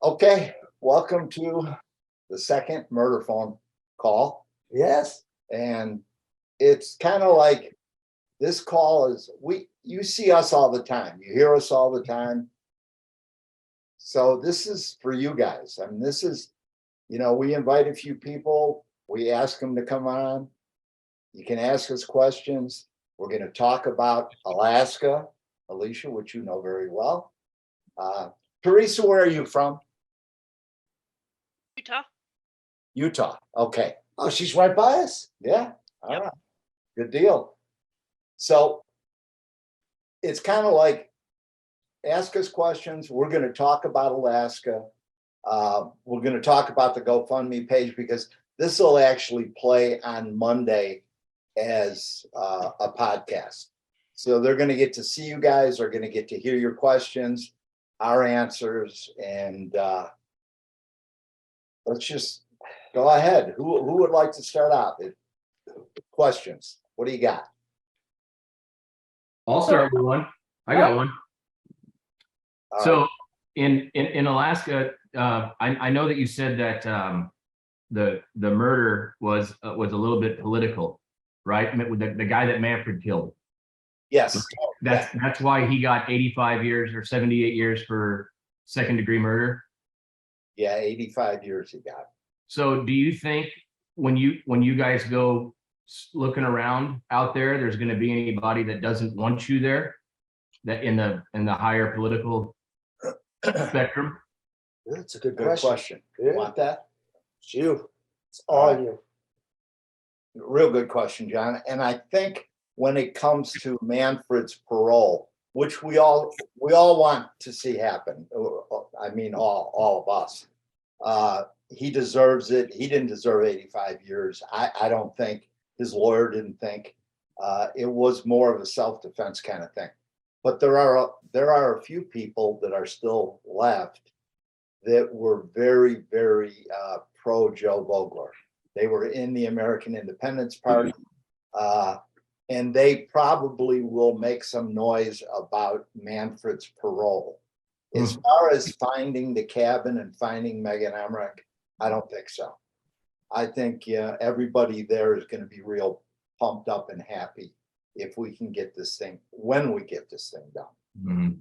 Okay, welcome to the second murder phone call. Yes. And it's kind of like this call is you see us all the time, you hear us all the time. So this is for you guys. I mean, this is, we invite a few people, we ask them to come on. You can ask us questions. We're going to talk about Alaska, Alicia, which you know very well. Teresa, where are you from? Utah. Utah. Okay. Oh, she's right by us. Yeah. All Yep. right. Good deal. So it's kind of like ask us questions. We're going to talk about Alaska. We're going to talk about the GoFundMe page because this will actually play on Monday as a podcast. So they're going to get to see you guys. They're going to get to hear your questions, our answers, and let's just go ahead. Who would like to start out? Questions. What do you got? I'll start with one. I got one. All So right. in Alaska, I know that you said that the murder was a little bit political, right? With the guy that Manfred killed. Yes. That's why he got 85 years or 78 years for second-degree murder. Yeah, 85 years he got. So do you think when you guys go looking around out there, there's going to be anybody that doesn't want you there, that in the higher political spectrum? That's a good Good question. question. Yeah. Want that? It's you. It's all you. Real good question, John. And I think when it comes to Manfred's parole, which we all want to see happen. I mean, all of us. He deserves it. He didn't deserve 85 years. I don't think. His lawyer didn't think. It was more of a self-defense kind of thing. But there are a few people that are still left that were very, very pro Joe Vogler. They were in the American Independence Party, and they probably will make some noise about Manfred's parole. As far as finding the cabin and finding Megan Emmerich, I don't think so. I think everybody there is going to be real pumped up and happy if we can get this thing, when we get this thing done. Mm-hmm.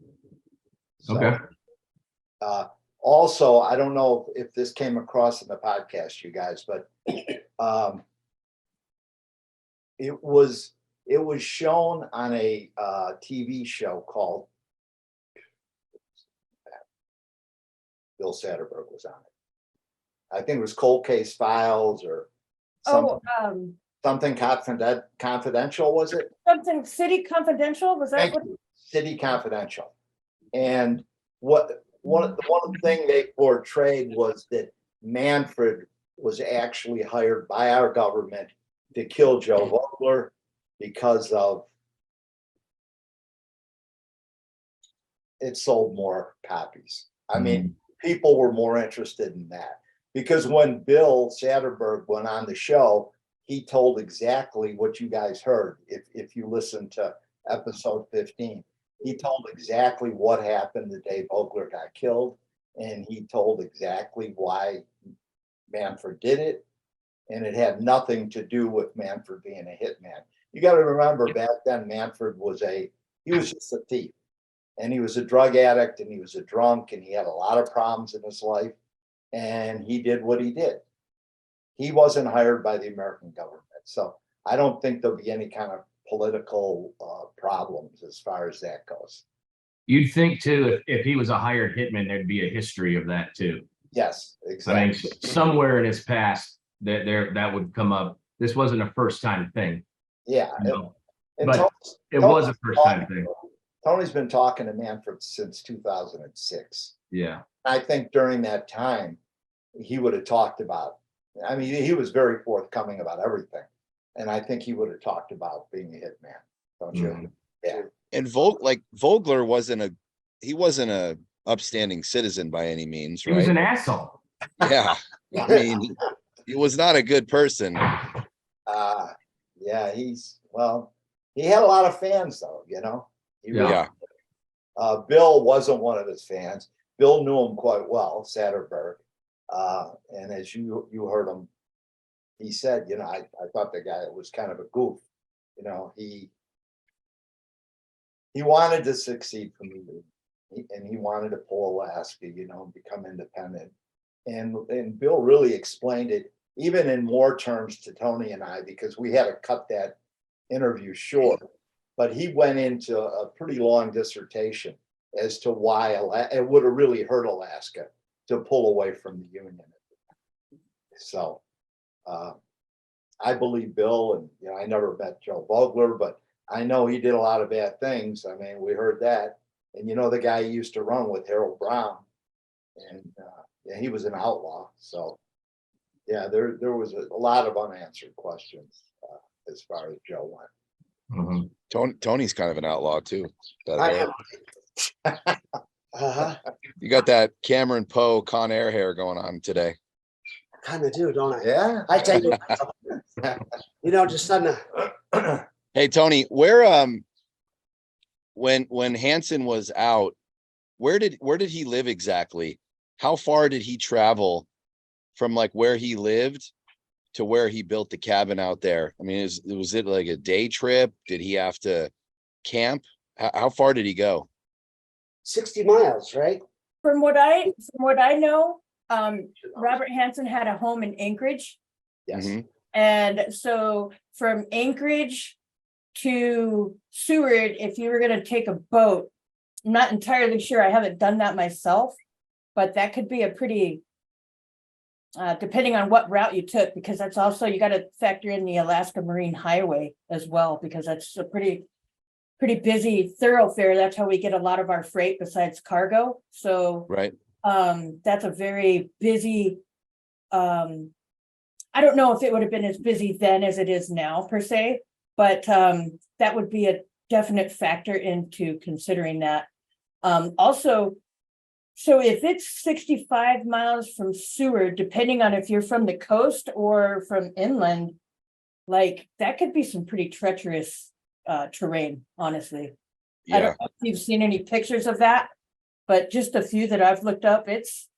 So, Okay. Also, I don't know if this came across in the podcast, you guys, but it was shown on a TV show called Bill Satterberg was on it. I think it was Cold Case Files or something. Something confidential, was it? Something City Confidential, was that Thank what? you. City Confidential. And one of the thing they portrayed was that Manfred was actually hired by our government to kill Joe Vogler because of it sold more copies. I mean, people were more interested in that because when Bill Satterberg went on the show, he told exactly what you guys heard. If you listen to episode 15, he told exactly what happened the day Vogler got killed, and he told exactly why Manfred did it, and it had nothing to do with Manfred being a hitman. You got to remember back then, Manfred was just a thief, and he was a drug addict, and he was a drunk, and he had a lot of problems in his life, and he did what he did. He wasn't hired by the American government. So I don't think there'll be any kind of political problems as far as that goes. You'd think too, if he was a hired hitman, there'd be a history of that too. Yes, exactly. I mean, somewhere in his past that would come up. This wasn't a first time thing. Yeah. But it was a first time thing. Tony's been talking to Manfred since 2006. Yeah. I think during that time, he would have talked about, I mean, he was very forthcoming about everything. And I think he would have talked about being a hitman, don't you? Yeah. And Vogler wasn't a upstanding citizen by any means, He right? was an asshole. Yeah. I mean, he was not a good person. Yeah, he had a lot of fans though, He Yeah. Bill wasn't one of his fans. Bill knew him quite well, Satterberg. And as you heard him, he said, I thought the guy was kind of a goof. He wanted to succeed from the union, and he wanted to pull Alaska, become independent. And Bill really explained it, even in more terms to Tony and I, because we had to cut that interview short. But he went into a pretty long dissertation as to why it would have really hurt Alaska to pull away from the union. So I believe Bill, and I never met Joe Vogler, but I know he did a lot of bad things. I mean, we heard that. And the guy he used to run with, Harold Brown, and he was an outlaw. So yeah, there was a lot of unanswered questions as far as Joe went. Tony's kind of an outlaw too. by the I way. am. Uh-huh. You got that Cameron Poe Con Air hair going on today. Kind of do, don't I? Yeah. I take it, just on the, Hey Tony, where when Hansen was out, where did he live exactly? How far did he travel from like where he lived to where he built the cabin out there? I mean, was it like a day trip? Did he have to camp? How far did he go? 60 miles, right? From what I know, Robert Hansen had a home in Anchorage. Yes. Mhm. And so from Anchorage to Seward, if you were going to take a boat, I'm not entirely sure. I haven't done that myself, but that could be a pretty, depending on what route you took, because that's also, you got to factor in the Alaska Marine Highway as well, because that's a pretty busy thoroughfare. That's how we get a lot of our freight besides cargo. So Right. that's a very busy, I don't know if it would have been as busy then as it is now per se, but that would be a definite factor into considering that. Also, so if it's 65 miles from Seward, depending on if you're from the coast or from inland, like that could be some pretty treacherous terrain, honestly. I Yeah. don't know if you've seen any pictures of that, but just a few that I've looked up, it's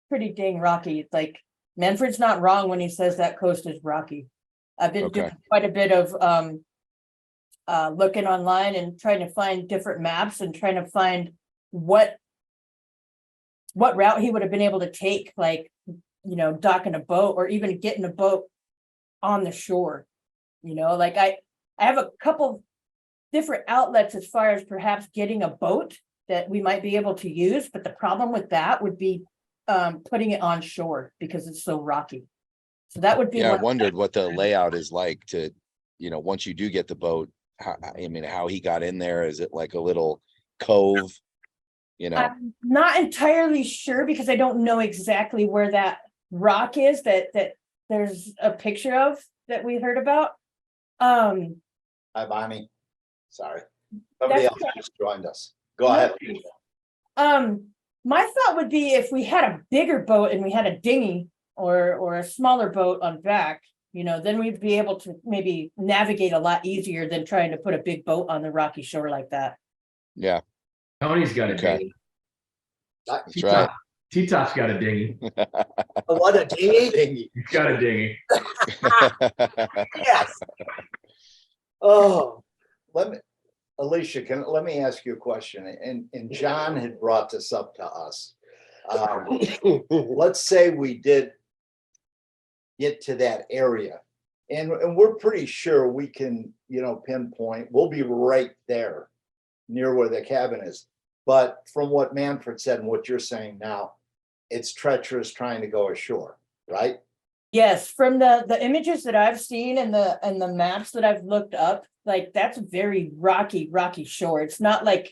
pretty dang rocky. Like Manfred's not wrong when he says that coast is rocky. I've been Okay. doing quite a bit of looking online and trying to find different maps and trying to find what route he would have been able to take, like, docking a boat or even getting a boat on the shore. Like I have a couple different outlets as far as perhaps getting a boat that we might be able to use, but the problem with that would be putting it on shore because it's so rocky. So that would be Yeah, I one. wondered what the layout is like to, once you do get the boat, how he got in there. Is it like a little cove? I'm not entirely sure because I don't know exactly where that rock is that there's a picture of that we heard about. Hi, Bonnie. Sorry. Somebody else just joined us. Go ahead. My thought would be if we had a bigger boat and we had a dinghy or a smaller boat on back, then we'd be able to maybe navigate a lot easier than trying to put a big boat on the rocky shore like that. Yeah, Tony's got a Okay. dinghy. that's right. T-Top's got a dinghy. What a dinghy? Dingy. He's got a dinghy. Yes. Oh, Alicia, let me ask you a question. And John had brought this up to us. Let's say we did get to that area, and we're pretty sure we can, pinpoint. We'll be right there, near where the cabin is. But from what Manfred said and what you're saying now, it's treacherous trying to go ashore, right? Yes, from the images that I've seen and the maps that I've looked up, like that's a very rocky shore. It's not like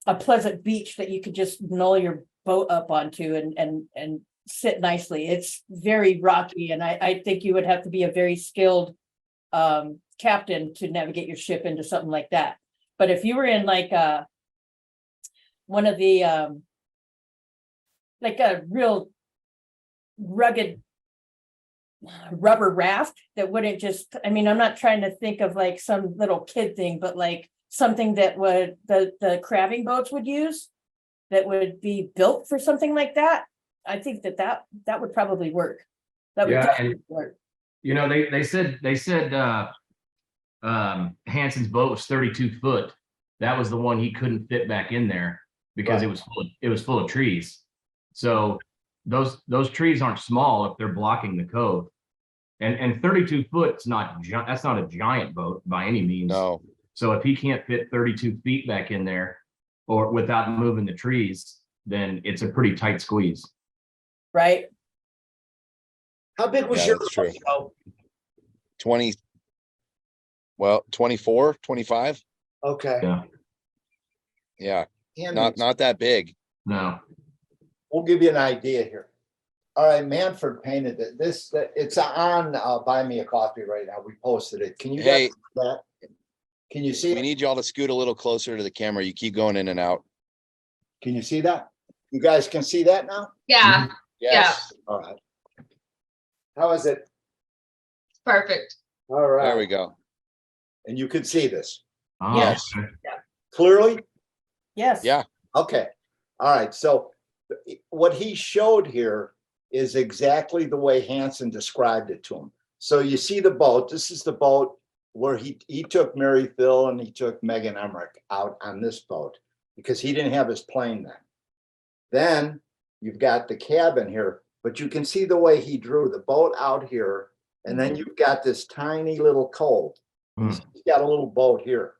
a pleasant beach that you could just null your boat up onto and sit nicely. It's very rocky, and I think you would have to be a very skilled captain to navigate your ship into something like that. But if you were in like one of the like a real rugged rubber raft that wouldn't just, I'm not trying to think of like some little kid thing, but like something that would the crabbing boats would use, that would be built for something like that, I think that would probably work. That would Yeah, and- definitely work. You know, they said Hanson's boat was 32 foot. That was the one he couldn't fit back in there because Right. it was full of trees. So those trees aren't small if they're blocking the cove. And 32 foot is that's not a giant boat by any means. No, So if he can't fit 32 feet back in there or without moving the trees, then it's a pretty tight squeeze. Right? How big was Yeah, your that's true. boat? 20, well, 24, 25. Okay. Yeah. Yeah, Handy. not that big. No. We'll give you an idea here. All right, Manfred painted it. It's on Buy Me a Coffee right now. We posted it. Can you Hey, guys see that? Can you see we it? need y'all to scoot a little closer to the camera. You keep going in and out. Can you see that? You guys can see that now? Yeah, Yes, All right. How is it? perfect. All there right. we go. And you can see this Oh, Yes. okay. clearly? Yes. Yeah. Okay. All right. So what he showed here is exactly the way Hanson described it to him. So you see the boat. This is the boat where he took Mary Phil and he took Megan Emmerich out on this boat because he didn't have his plane then. Then you've got the cabin here, but you can see the way he drew the boat out here. And then you've got this tiny little cove. Hmm. He's got a little boat here.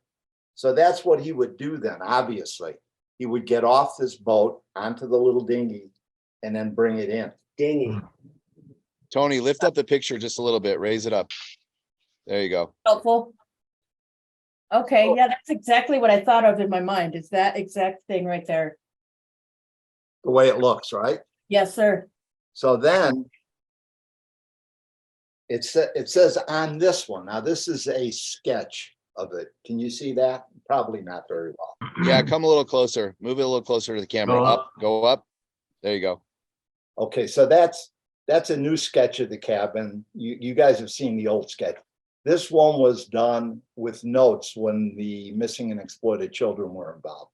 So that's what he would do then, obviously. He would get off this boat onto the little dinghy and then bring it in. Dingy. Tony, lift up the picture just a little bit. Raise it up. There you go. Helpful. Okay, yeah, that's exactly what I thought of in my mind, is that exact thing right there. The way it looks, right? Yes, sir. So then it says on this one. Now, this is a sketch of it. Can you see that? Probably not very well. Yeah, come a little closer. Move it a little closer to the camera. Go Up, go up. There you go. Okay, so that's a new sketch of the cabin. You guys have seen the old sketch. This one was done with notes when the missing and exploited children were involved.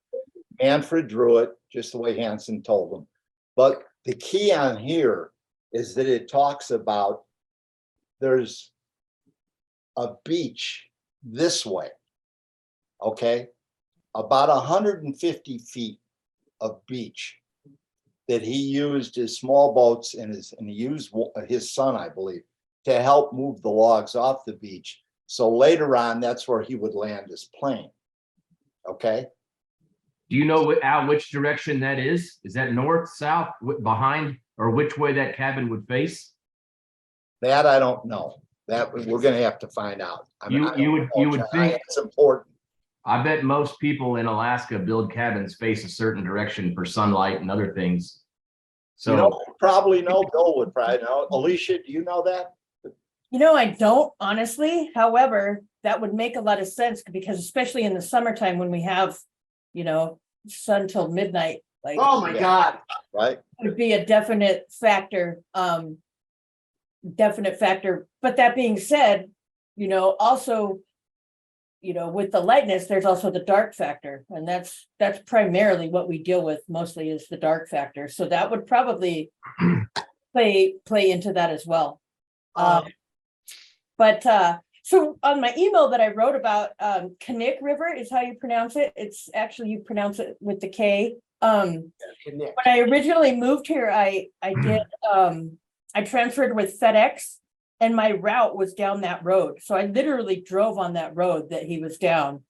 Manfred drew it just the way Hanson told him. But the key on here is that it talks about there's a beach this way, okay? About 150 feet of beach that he used his small boats and he used his son, I believe, to help move the logs off the beach. So later on, that's where he would land his plane. Okay. Do you know Al, which direction that is? Is that north, south, behind, or which way that cabin would face? That I don't know. That we're going to have to find out. I mean, I You don't would know, John. think. It's important. I bet most people in Alaska build cabins face a certain direction for sunlight and other things. So You know, probably know. Bill would probably know. Alicia, do you know that? You know, I don't honestly. However, that would make a lot of sense because especially in the summertime when we have, sun till midnight, like Oh, my Yeah. God. Right. would be a definite factor. But that being said, also, with the lightness, there's also the dark factor, and that's primarily what we deal with mostly is the dark factor. So that would probably play into that as well. So on my email that I wrote about, Knik River is how you pronounce it. It's actually, you pronounce it with the K. When I originally moved here, I transferred with FedEx and my route was down that road. So I literally drove on that road that he was down.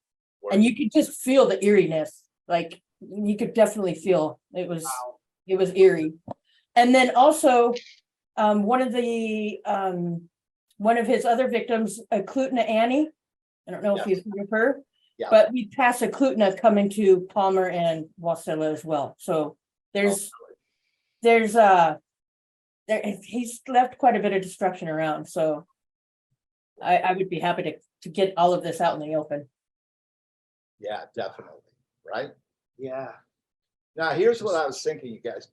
And you could just feel the eeriness. Like you could definitely feel it was eerie. And then also one of his other victims, Klutna Annie. I don't know if you've heard of her. Yeah. But we pass a Klutna coming to Palmer and Wasilla as well. So he's left quite a bit of destruction around. So I would be happy to get all of this out in the open. Yeah, definitely. Right. Yeah. Now, here's what I was thinking, you guys.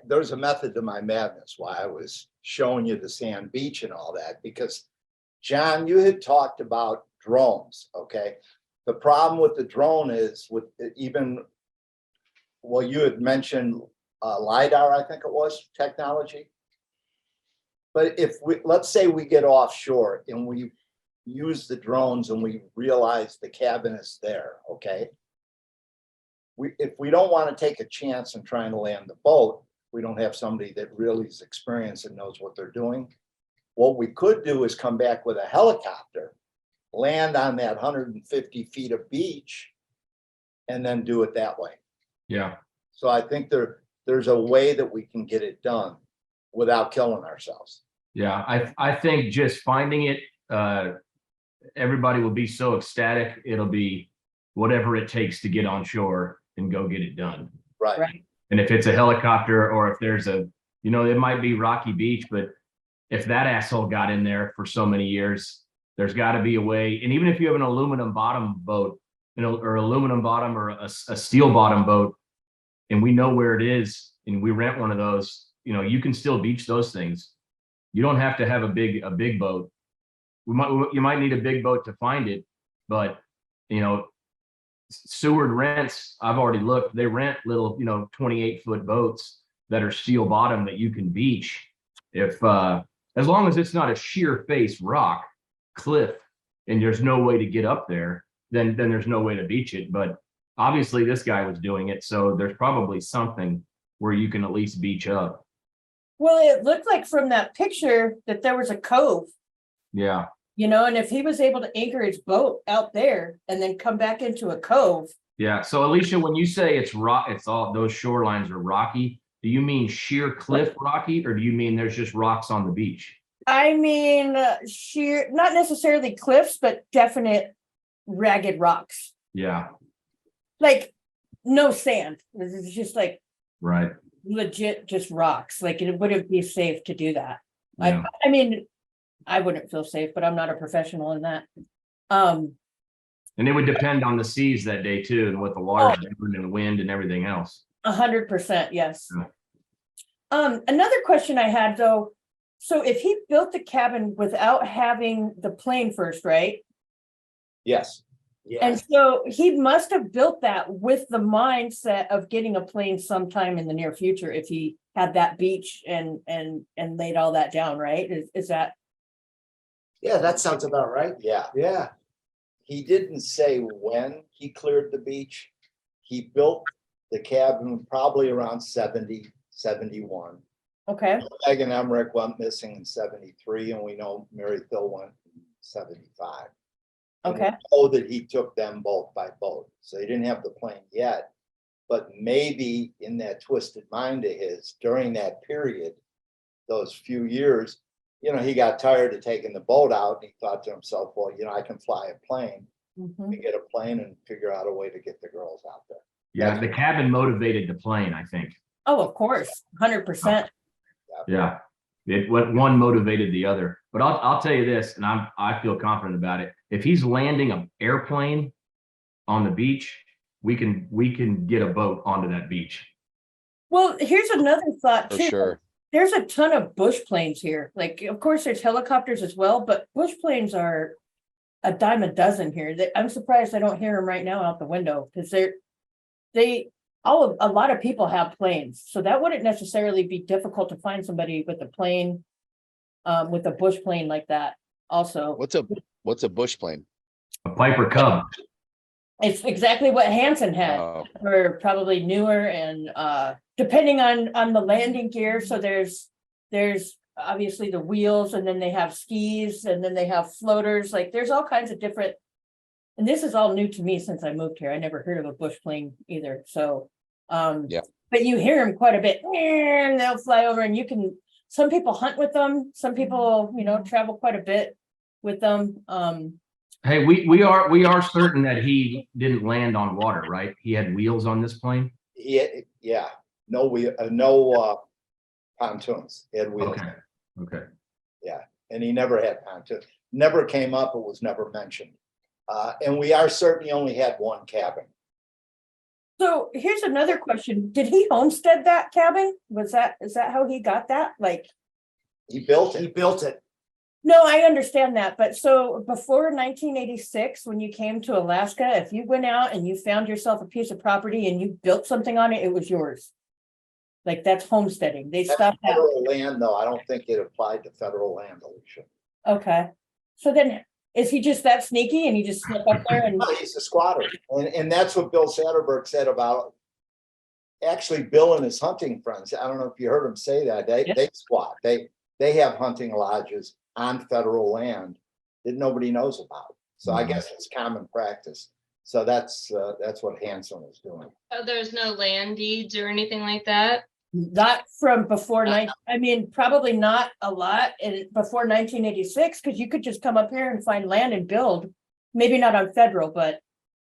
There's a method to my madness why I was showing you the sand beach and all that, because John, you had talked about drones. Okay. The problem with the drone is with even well, you had mentioned LiDAR, I think it was, technology. But if we, let's say we get offshore and we use the drones and we realize the cabin is there, okay? If we don't want to take a chance in trying to land the boat, we don't have somebody that really is experienced and knows what they're doing. What we could do is come back with a helicopter, land on that 150 feet of beach, and then do it that way. Yeah. So I think there's a way that we can get it done without killing ourselves. Yeah, I think just finding it, everybody will be so ecstatic. It'll be whatever it takes to get on shore and go get it done. Right. Right. And if it's a helicopter or if there's a, you know, it might be rocky beach, but if that asshole got in there for so many years, there's got to be a way. And even if you have an aluminum bottom boat, you know, or aluminum bottom or a steel bottom boat, and we know where it is and we rent one of those, you know, you can still beach those things. You don't have to have a big boat. You might need a big boat to find it, but you know, Seward rents, I've already looked, they rent little, you know, 28-foot boats that are steel bottom that you can beach. If as long as it's not a sheer face rock cliff and there's no way to get up there, then there's no way to beach it. But obviously this guy was doing it, so there's probably something where you can at least beach up. Well, it looked like from that picture that there was a cove, Yeah. you know, and if he was able to anchor his boat out there and then come back into a cove. Yeah. So Alicia, when you say it's rock, it's all those shorelines are rocky. Do you mean sheer cliff rocky, or do you mean there's just rocks on the beach? I mean, sheer, not necessarily cliffs, but definite ragged rocks. Yeah. Like no sand. It's just like Right. legit just rocks. Like it wouldn't be safe to do that. Yeah. I mean, I wouldn't feel safe, but I'm not a professional in that. And it would depend on the seas that day too, and what the water's doing and wind and everything else. 100%, yes. Yeah. Another question I had though, so if he built the cabin without having the plane first, right? Yes. And Yeah, so he must have built that with the mindset of getting a plane sometime in the near future if he had that beach and laid all that down, right? Is that? yeah, that sounds about right. Yeah. Yeah, He didn't say when he cleared the beach. He built the cabin probably around 70, 71. Okay, Megan Emmerich went missing in 73, and we know Mary Thill went in 75. And we okay, know that he took them both by boat. So he didn't have the plane yet. But maybe in that twisted mind of his, during that period, those few years, you know, he got tired of taking the boat out, and he thought to himself, well, you know, I can fly a plane. mhm. We get a plane and figure out a way to get the girls out there. Yeah. The cabin motivated the plane, I think. Oh, of course, 100%. Yeah. It went one motivated the other. But I'll tell you this, and I feel confident about it. If he's landing an airplane on the beach, we can get a boat onto that beach. Well, here's another thought For too. sure. There's a ton of bush planes here. Like, of course, there's helicopters as well, but bush planes are a dime a dozen here. I'm surprised I don't hear them right now out the window because a lot of people have planes, so that wouldn't necessarily be difficult to find somebody with a plane, with a bush plane like that. Also, What's a bush plane? A Piper Cub. it's exactly what Hanson had. Oh, Or probably newer and depending on the landing gear. So there's obviously the wheels, and then they have skis, and then they have floaters. Like there's all kinds of different, and this is all new to me since I moved here. I never heard of a bush plane either. So Yeah. but you hear them quite a bit, and they'll fly over, and some people hunt with them, some people, you know, travel quite a bit with them. Hey, we are certain that he didn't land on water, right? He had wheels on this plane. Yeah, no pontoons. He had wheels. Okay. And he never had pontoons. Never came up. It was never mentioned. And we are certain he only had one cabin. So here's another question. Did he homestead that cabin? Is that how he got that? Like, He built he it. built it. No, I understand that, but so before 1986, when you came to Alaska, if you went out and you found yourself a piece of property and you built something on it, it was yours. Like that's homesteading. They That's stopped that. federal land, though. I don't think it applied to federal land, Alicia. Okay. So then, is he just that sneaky and he just snuck up there and, No, he's a squatter. And that's what Bill Satterberg said about actually Bill and his hunting friends. I don't know if you heard him say that. They squat. They have hunting lodges on federal land that nobody knows about. So I guess it's common practice. So that's what Hanson is doing. So there's no land deeds or anything like that? not from before I mean, probably not a lot before 1986, because you could just come up here and find land and build. Maybe not on federal, but,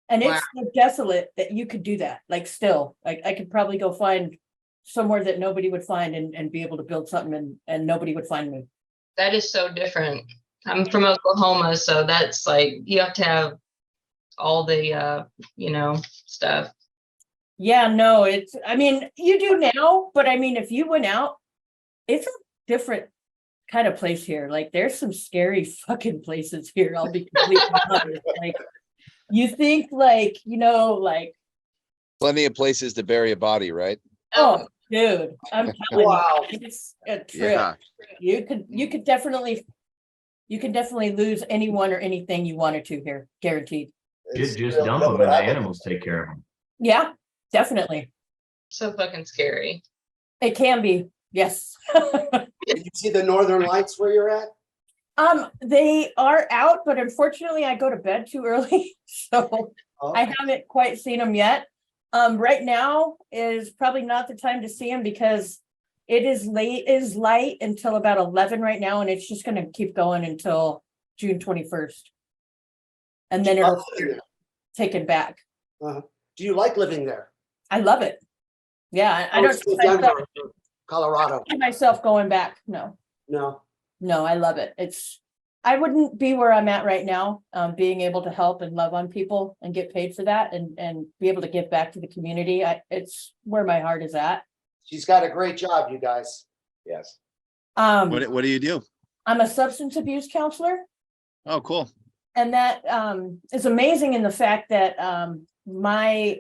and it's so desolate that you could do that, like still, like I could probably go find somewhere that nobody would find and be able to build something and nobody would find me. That is so different. I'm from Oklahoma, so that's like, you have to have all the, stuff. Yeah, no, it's, I mean, you do now, but I mean, if you went out, it's a different kind of place here. Like there's some scary fucking places here. I'll be completely honest. Like you think like, like. Plenty of places to bury a body, right? Oh, dude, I'm telling Wow. you, it's a trip. Yeah. You could definitely lose anyone or anything you wanted to here, guaranteed. Just dump them and the animals take care of them. Yeah, definitely. So fucking scary. It can be, yes. Did you see the northern lights where you're at? They are out, but unfortunately I go to bed too early, so I haven't quite seen them yet. Right now is probably not the time to see them because it is light until about 11 right now, and it's just going to keep going until June 21st. And then it'll be taken back. Do you like living there? I love it. Yeah, I don't see Denver, Colorado. myself going back. No, I love it. I wouldn't be where I'm at right now, being able to help and love on people and get paid for that and be able to give back to the community. It's where my heart is at. She's got a great job, you guys. Yes. What do you do? I'm a substance abuse counselor. Oh, cool. And that is amazing in the fact that my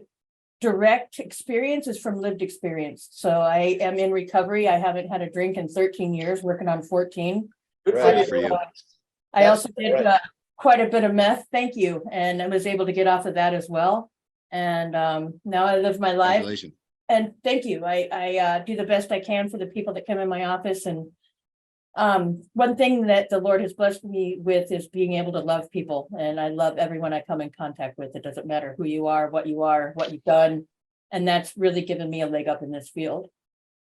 direct experience is from lived experience. So I am in recovery. I haven't had a drink in 13 years, working on 14. Good for you. I also did quite a bit of meth. Thank you. And I was able to get off of that as well. And now I live my life. Congratulations. And thank you. I do the best I can for the people that come in my office. And one thing that the Lord has blessed me with is being able to love people. And I love everyone I come in contact with. It doesn't matter who you are, what you've done. And that's really given me a leg up in this field.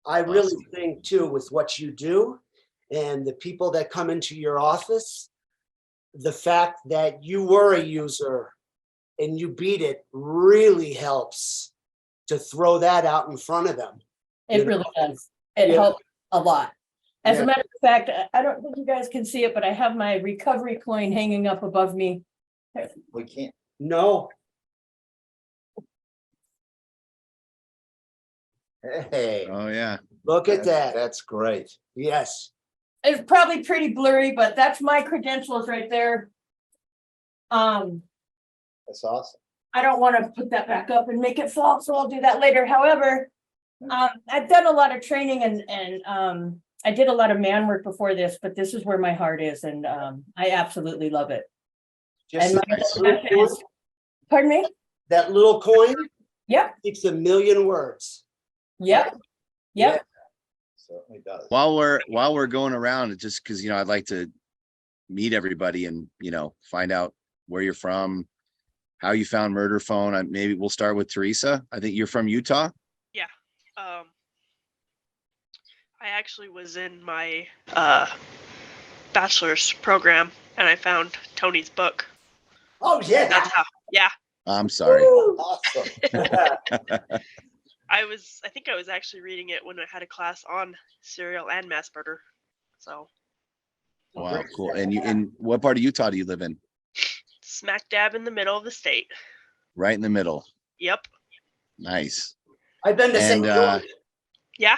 I really think too, with what you do and the people that come into your office, the fact that you were a user and you beat it really helps to throw that out in front of them. It really does. It helps a lot. As a matter of fact, I don't think you guys can see it, but I have my recovery coin hanging up above me. We can't. No. Hey, Oh, yeah. Look at that. that's great. Yes. It's probably pretty blurry, but that's my credentials right there. That's awesome. I don't want to put that back up and make it fall, so I'll do that later. However, I've done a lot of training and I did a lot of man work before this, but this is where my heart is, and I absolutely love it. Just And pardon me? that little coin Yep, speaks a million words. yep. Certainly does. While we're going around, just because I'd like to meet everybody and find out where you're from, how you found Murder Phone. Maybe we'll start with Teresa. I think you're from Utah. Yeah. I actually was in my bachelor's program and I found Tony's book. Oh yeah. That's how. Yeah. I'm sorry. Awesome. I think I was actually reading it when I had a class on serial and mass murder. So. Wow, cool. And in what part of Utah do you live in? Smack dab in the middle of the state. Right in the middle. Yep. Nice. I've been to St. Louis. Yeah.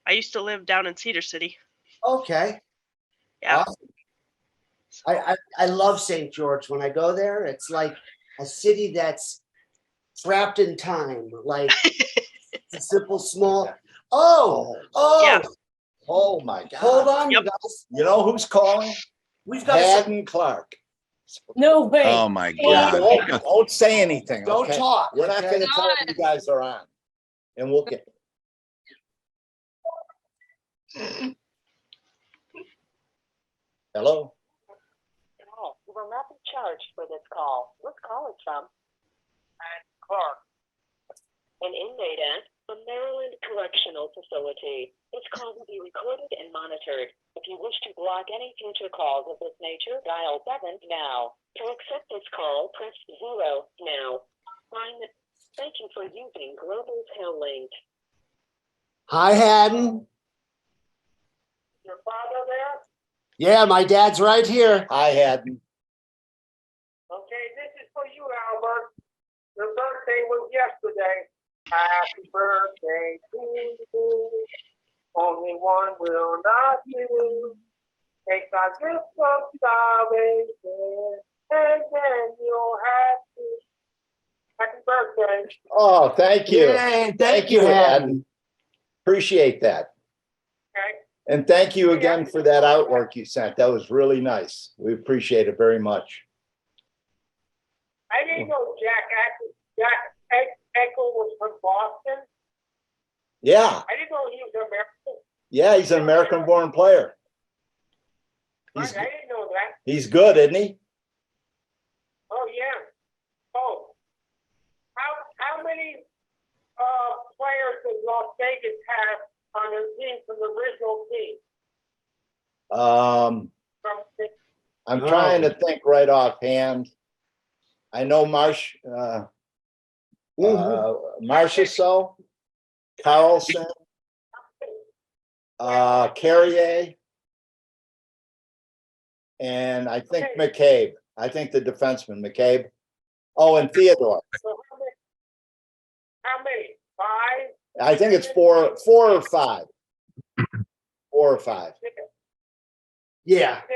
I used to live down in Cedar City. Okay. Yeah. I love St. George. When I go there, it's like a city that's trapped in time. Like it's a simple, small. Oh, Yeah. Oh, my God. hold on, Yep. you guys. You know who's calling? We've got Haddon Clark. No way. Oh, my Yeah. God. Don't say anything, Don't okay? talk. We're not okay? gonna tell them you guys are on. And we'll get, hello? call. You will not be charged for this call. What call is from? Clark. An inmate at the Maryland Correctional Facility. This call will be recorded and monitored. If you wish to block any future calls of this nature, dial 7 now. To accept this call, press 0 now. Thank you for using Global Link. Hi, Haddon. Your father there? Yeah, my dad's right here. Hi, Haddon. Okay, this is for you, Albert. Your birthday was yesterday. Happy birthday to you. Only one will not do. Take a gift of salvation, and then you'll have to. Happy birthday. Oh, thank you. Yay, thank you, Haddon. Appreciate that. Okay. And thank you again for that artwork you sent. That was really nice. We appreciate it very much. I didn't know Jack Echo was from Boston. Yeah, I didn't know he was American. yeah, he's an American-born player. I didn't know that. He's good, isn't he? Oh yeah. Oh, how many players does Las Vegas have on their team from the original team? From I'm trying to think right offhand. I know Marchessault, Carlson, Carrier, and I think McCabe. I think the defenseman, McCabe. Oh, and Theodore. so how many? 5? I think it's four or five. 4 or 5. 6. Yeah. 6.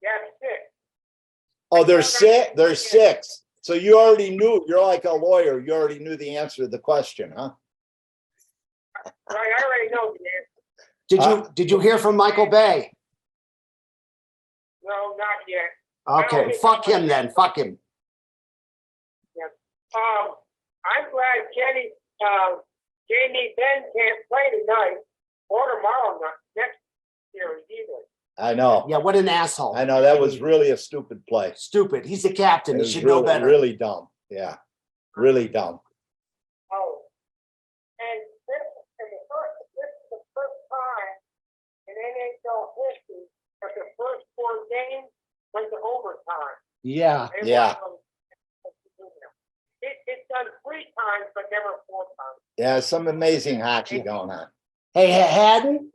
Yeah, 6. Oh, there's 6. There's 6. So you already knew. You're like a lawyer. You already knew the answer to the question, huh? Right, I already know the answer. Did you hear from Michael Bay? No, not yet. Okay, fuck him then. Fuck him. I'm glad Jamie Ben can't play tonight or tomorrow night, next series either. I know. Yeah, what an asshole. I know. That was really a stupid play. Stupid. He's the captain. It He was should really, know better. really dumb. Yeah, really dumb. Oh, and this is the first time in NHL history that the first 4 games went to overtime. Yeah. It Yeah. was- It's done 3 times, but never 4 times. Yeah, some amazing hockey going on. Hey, Haddon,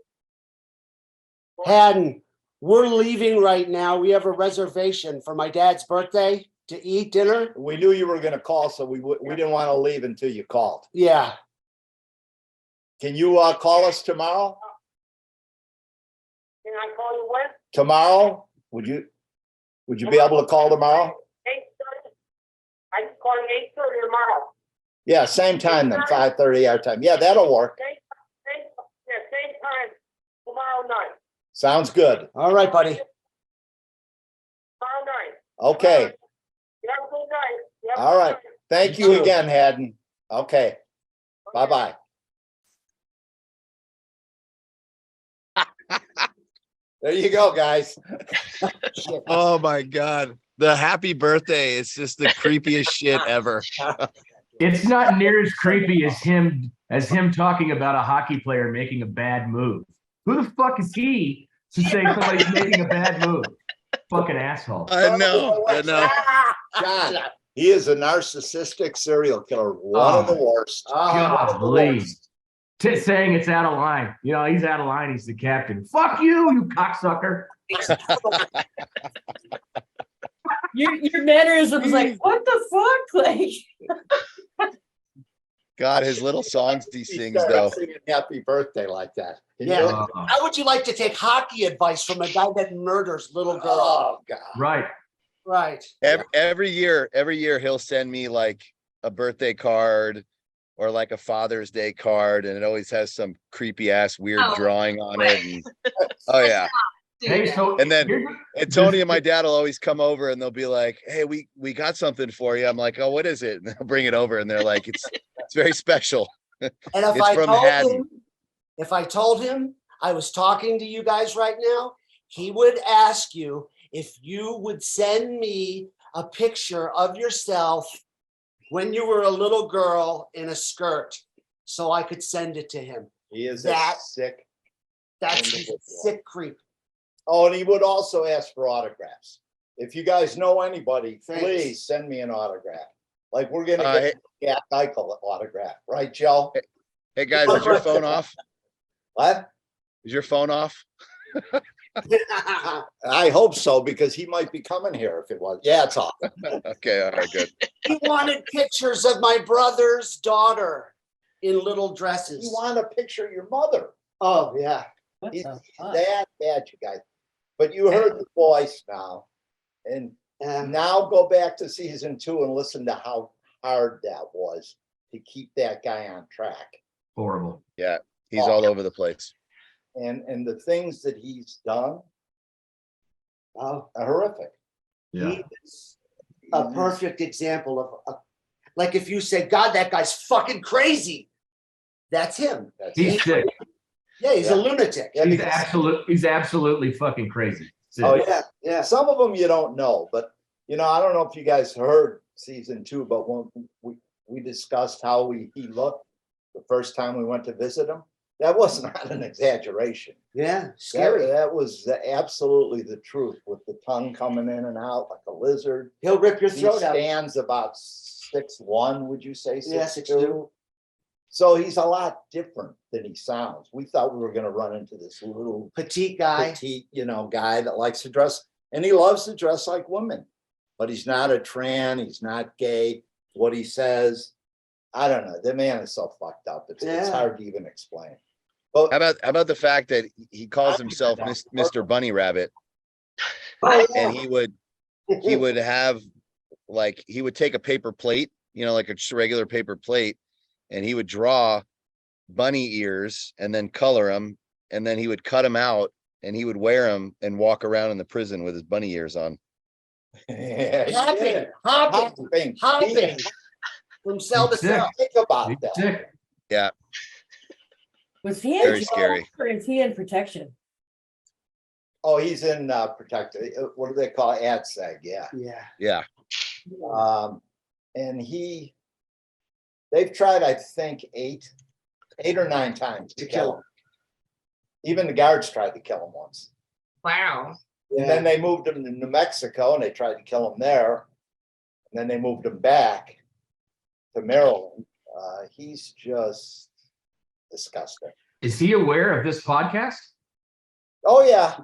we're leaving right now. We have a reservation for my dad's birthday to eat dinner. We knew you were going to call, so we didn't want to leave until you called. Yeah. Can you call us tomorrow? Can I call you when? Tomorrow? Would you be able to call tomorrow? 8:30. I can call you 8:30 tomorrow. Yeah, same time then, 5:30 our time. Yeah, that'll work. Same time tomorrow night. Sounds good. All right, buddy. Tomorrow night. Okay. You have a good night. You have a All good right. night. Thank You you too. again, Haddon. Okay. Bye-bye. There you go, guys. Oh, my God. The happy birthday is just the creepiest shit ever. It's not near as creepy as him talking about a hockey player making a bad move. Who the fuck is he to say somebody's making a bad move? Fucking asshole. I know. John, he is a narcissistic serial killer. One of the worst. Golly. Saying it's out of line. You know, he's out of line. He's the captain. Fuck you, you cocksucker. Your mannerisms like, what the fuck? Like, God, his little songs he sings started though. singing happy birthday like that. And Yeah. you're like, How would you like to take hockey advice from a guy that murders little girls? oh, God. Right. Right. Every year he'll send me like a birthday card or like a Father's Day card, and it always has some creepy ass weird Oh, drawing on right. it. And, oh yeah. Hey, so And then- here's- And Tony and my dad will always come over and they'll be like, "Hey, we got something for you." I'm like, "Oh, what is it?" And they'll bring it over and they're like, "It's very special." And if It's I from told Haddon. him, if I told him I was talking to you guys right now, he would ask you if you would send me a picture of yourself when you were a little girl in a skirt, so I could send it to him. He is That- a sick. That's Individual. sick creep. Oh, and he would also ask for autographs. If you guys know anybody, Thanks. please send me an autograph. Like we're gonna Uh, get Jack Eichel autograph, right, Joe? Hey guys, is your phone off? What? Is your phone off? I hope so, because he might be coming here if it was. Yeah, it's off. Okay, all right, good. He wanted pictures of my brother's daughter in little You dresses. want a picture of your mother. Oh, yeah. What He's the fuck? that bad, you guys. But you heard the voice now. And And now go back to season 2 and listen to how hard that was to keep that guy on track. horrible. Yeah, he's all over the place. And the things that he's done oh, are horrific. Yeah. he is a perfect example of, like if you say, God, that guy's fucking crazy. That's him. That's He's it. sick. Yeah, he's a Yeah. lunatic. Yeah, He's because- he's absolutely fucking crazy. Sick. Oh, yeah. Yeah, yeah. Some of them you don't know, but I don't know if you guys heard season 2, but when we discussed how he looked the first time we went to visit him, that was not an exaggeration. Yeah, That, scary. that was absolutely the truth, with the tongue coming in and out like a lizard. He'll rip your He throat out. stands about 6'1", would you say? Yeah, 6'2". So he's a lot different than he sounds. We thought we were gonna run into this little Petite guy. petite, guy that likes to dress, and he loves to dress like women. But he's not a tran, he's not gay. What he says, I don't know. The man is so fucked up. It's Yeah. hard to even explain. How about the fact that he calls himself Mr. Bunny Rabbit, Oh, and he would have like, he would take a paper plate, like a just regular paper plate, and he would draw bunny ears and then color them, and then he would cut them out and he would wear them and walk around in the prison with his bunny ears on. Yeah, Hopping, yeah. hopping, hopping He- from cell to He's sick. cell. Think about He's that. sick. Was he in Very jail scary. or is he in protection? Oh, he's in protected. What do they call it? AdSeg? Yeah. Yeah. Yeah. And they've tried, I think, eight or nine times to kill him. Even the guards tried to kill him once. Wow. And then they moved him to New Mexico and they tried to kill him there. And then they moved him back to Maryland. He's just disgusting. Is he aware of this podcast? Oh, yeah.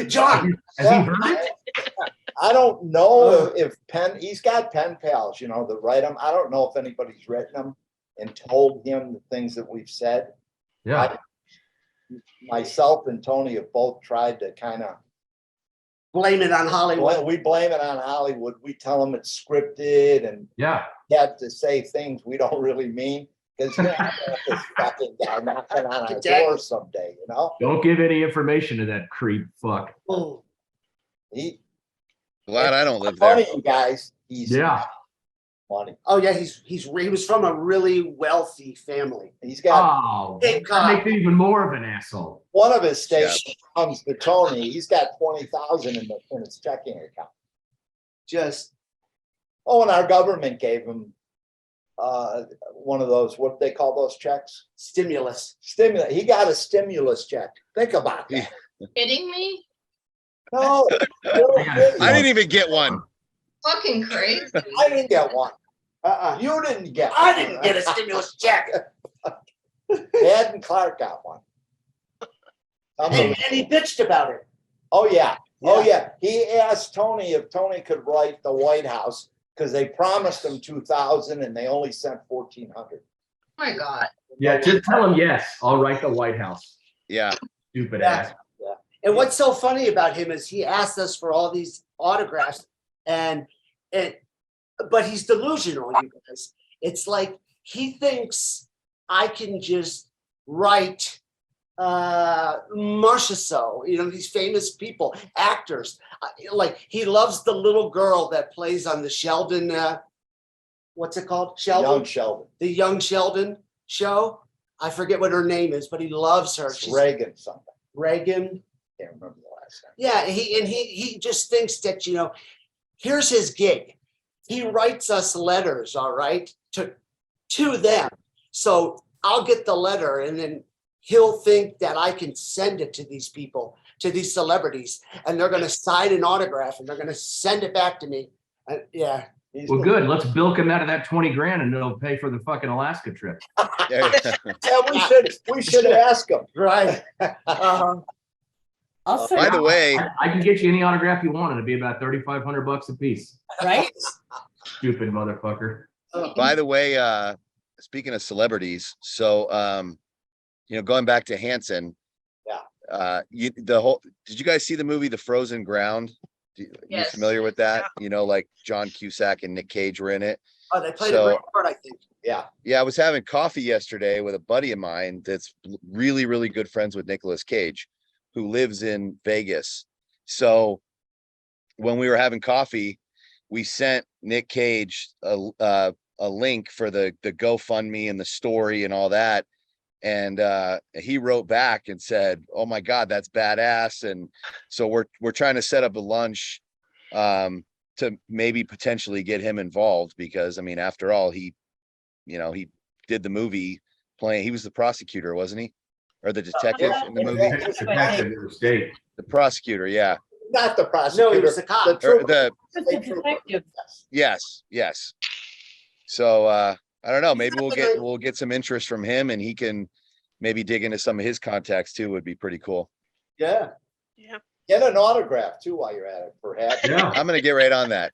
John, Has he heard it? I don't know if he's got pen pals, that write him. I don't know if anybody's written him and told him the things that we've said. Yeah. Myself and Tony have both tried to kind of, blame it on Hollywood. we blame it on Hollywood. We tell them it's scripted and Yeah. have to say things we don't really mean. Because this fucking guy knocking on our door someday, Don't give any information to that creep fuck. Oh, He Glad I don't live there. funny, you guys. He's Yeah. funny. oh yeah, he was from a really wealthy family. He's got Oh, Big that cock. makes it even more of an asshole. one of his stations comes to Tony. He's got 20,000 in his checking account. Just Oh, and our government gave him one of those, what do they call those checks? stimulus. Stimulus. He got a stimulus check. Think about that. Kidding me? No, I didn't even get one. Fucking crazy. I didn't get one. Uh-uh. You didn't get I one. didn't get a stimulus check. Ed and Clark got one. And he bitched about it. Oh, yeah. Oh, yeah. He asked Tony if Tony could write the White House because they promised him 2,000 and they only sent 1,400. my God. Yeah, just tell him yes. I'll write the White House. Yeah. Stupid Yeah. ass. And what's so funny about him is he asked us for all these autographs, and but he's delusional, you guys. It's like he thinks I can just write Marcia So, these famous people, actors. Like he loves the little girl that plays on the Sheldon, what's it called? Sheldon? Young Sheldon. The Young Sheldon show. I forget what her name is, but he loves her. It's She's Reagan something. Reagan. Can't remember the last name. Yeah, he just thinks that, here's his gig. He writes us letters, all right, to them. So I'll get the letter, and then he'll think that I can send it to these people, to these celebrities, and they're going to sign an autograph and they're going to send it back to me. Yeah. Well, good. Let's bilk him out of that 20 grand and it'll pay for the fucking Alaska trip. There- Yeah, we should ask him. Right. I'll say, By the way, I can get you any autograph you want. It'd be about $3,500 a piece. right? Stupid motherfucker. speaking of celebrities, so going back to Hanson. Yeah. Did you guys see the movie The Frozen Ground? You Yes. familiar with that? Like John Cusack and Nick Cage were in it. Oh, they played a So- great part, I think. Yeah. Yeah, I was having coffee yesterday with a buddy of mine that's really, really good friends with Nicolas Cage, who lives in Vegas. So when we were having coffee, we sent Nick Cage a link for the GoFundMe and the story and all that. And he wrote back and said, "Oh my God, that's badass." And so we're trying to set up a lunch to maybe potentially get him involved, because I mean, after all, he did the movie playing, he was the prosecutor, wasn't he? Or the detective in the movie? Detective in the state. The prosecutor, yeah. Not the prosecutor. No, he was the cop. The Or trooper. Just a detective. yes. So I don't know, maybe we'll get some interest from him, and he can maybe dig into some of his contacts too. Would be pretty cool. Yeah. Yeah. Get an autograph too while you're at it, perhaps. Yeah. I'm gonna get right on that.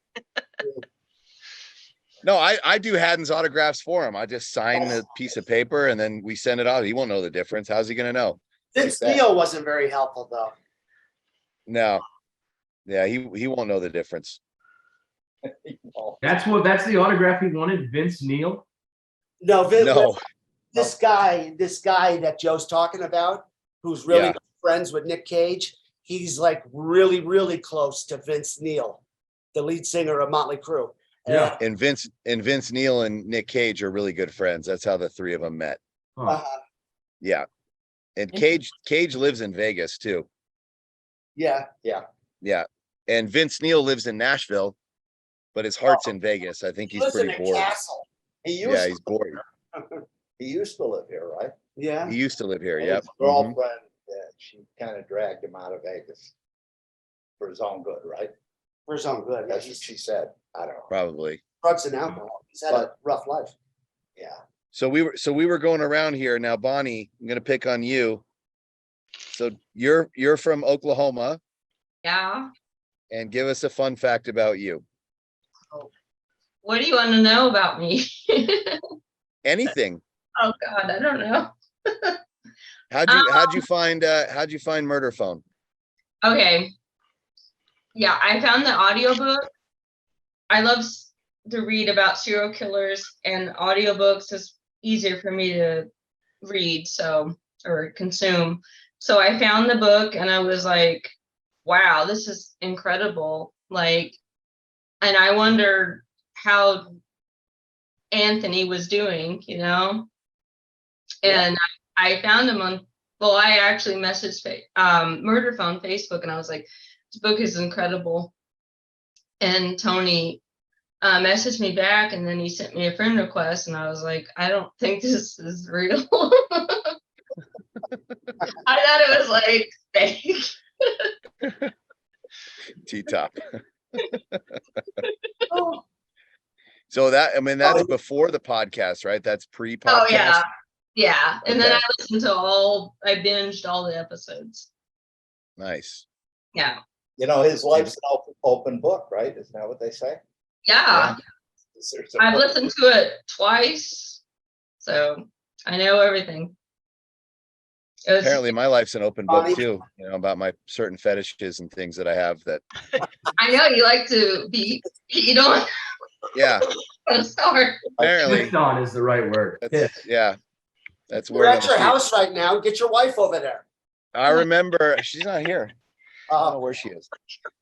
No, I do Haddon's autographs for him. I just sign the piece of paper and then we send it out. He won't know the difference. How's he gonna know? Vince Neil wasn't very helpful, though. No. Yeah, he won't know the difference. That's the autograph he wanted, Vince Neil. No, No. this guy that Joe's talking about, who's really Yeah. good friends with Nick Cage, he's like really, really close to Vince Neil, the lead singer of Motley Crue. Yeah. And Vince Neil and Nick Cage are really good friends. That's how the three of them met. Huh. Yeah. And Cage lives in Vegas too. Yeah. Yeah. And Vince Neil lives in Nashville, but his heart's in Vegas. I think he's Lives in pretty a bored. castle. He He's bored. used to live here, right? Yeah. He used to live here. And Yep. his girlfriend, she kind of dragged him out of Vegas for his own good, right? For his own good. That's what she said. I don't know. Probably. Drugs and alcohol. He's had a rough life. Yeah. So we were going around here. Now, Bonnie, I'm gonna pick on you. So you're from Oklahoma, Yeah. and give us a fun fact about you. What do you want to know about me? Anything. Oh God, I don't know. How'd you find Murder Phone? Okay. Yeah, I found the audiobook. I love to read about serial killers, and audiobooks is easier for me to read, or consume. So I found the book and I was like, wow, this is incredible. And I wondered how Anthony was doing, and I found him I actually messaged Murderphone Facebook, and I was like, this book is incredible. And Tony messaged me back, and then he sent me a friend request, and I was like, I don't think this is real. I thought it was like fake. T-top. So that's before the podcast, right? That's pre-podcast. Oh yeah. Yeah. And then Okay. I listened to I binged all the episodes. Nice. Yeah. His life's an open book, right? Isn't that what they say? Yeah. Is there some- I've listened to it twice. So I know everything. It was, Apparently my life's an open book Bonnie. too, you know, about my certain fetishes and things that I have that, I know you like to be peed on. yeah, I'm sorry. apparently, Picked on is the right word. yeah, that's You're word on at the your street. house right now. Get your wife over there. I remember, she's not here. I don't know where she is.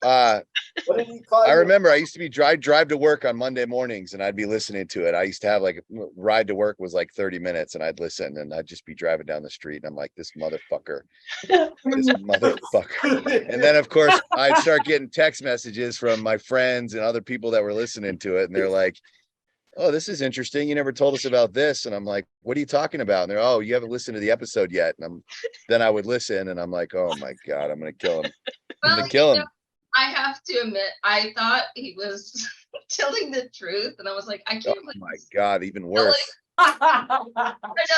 What did he call I you? remember I used to be drive to work on Monday mornings and I'd be listening to it. I used to have like ride to work was like 30 minutes and I'd listen and I'd just be driving down the street and I'm like, this motherfucker. And then of course I'd start getting text messages from my friends and other people that were listening to it. And they're like, oh, this is interesting. You never told us about this. And I'm like, what are you talking about? And they're, oh, you haven't listened to the episode yet. And then I would listen and I'm like, oh my God, I'm going to kill him. I'm Well, going to kill you know, him. I have to admit, I thought he was telling the truth, and I was like, I Oh can't believe my he's God, even worse. I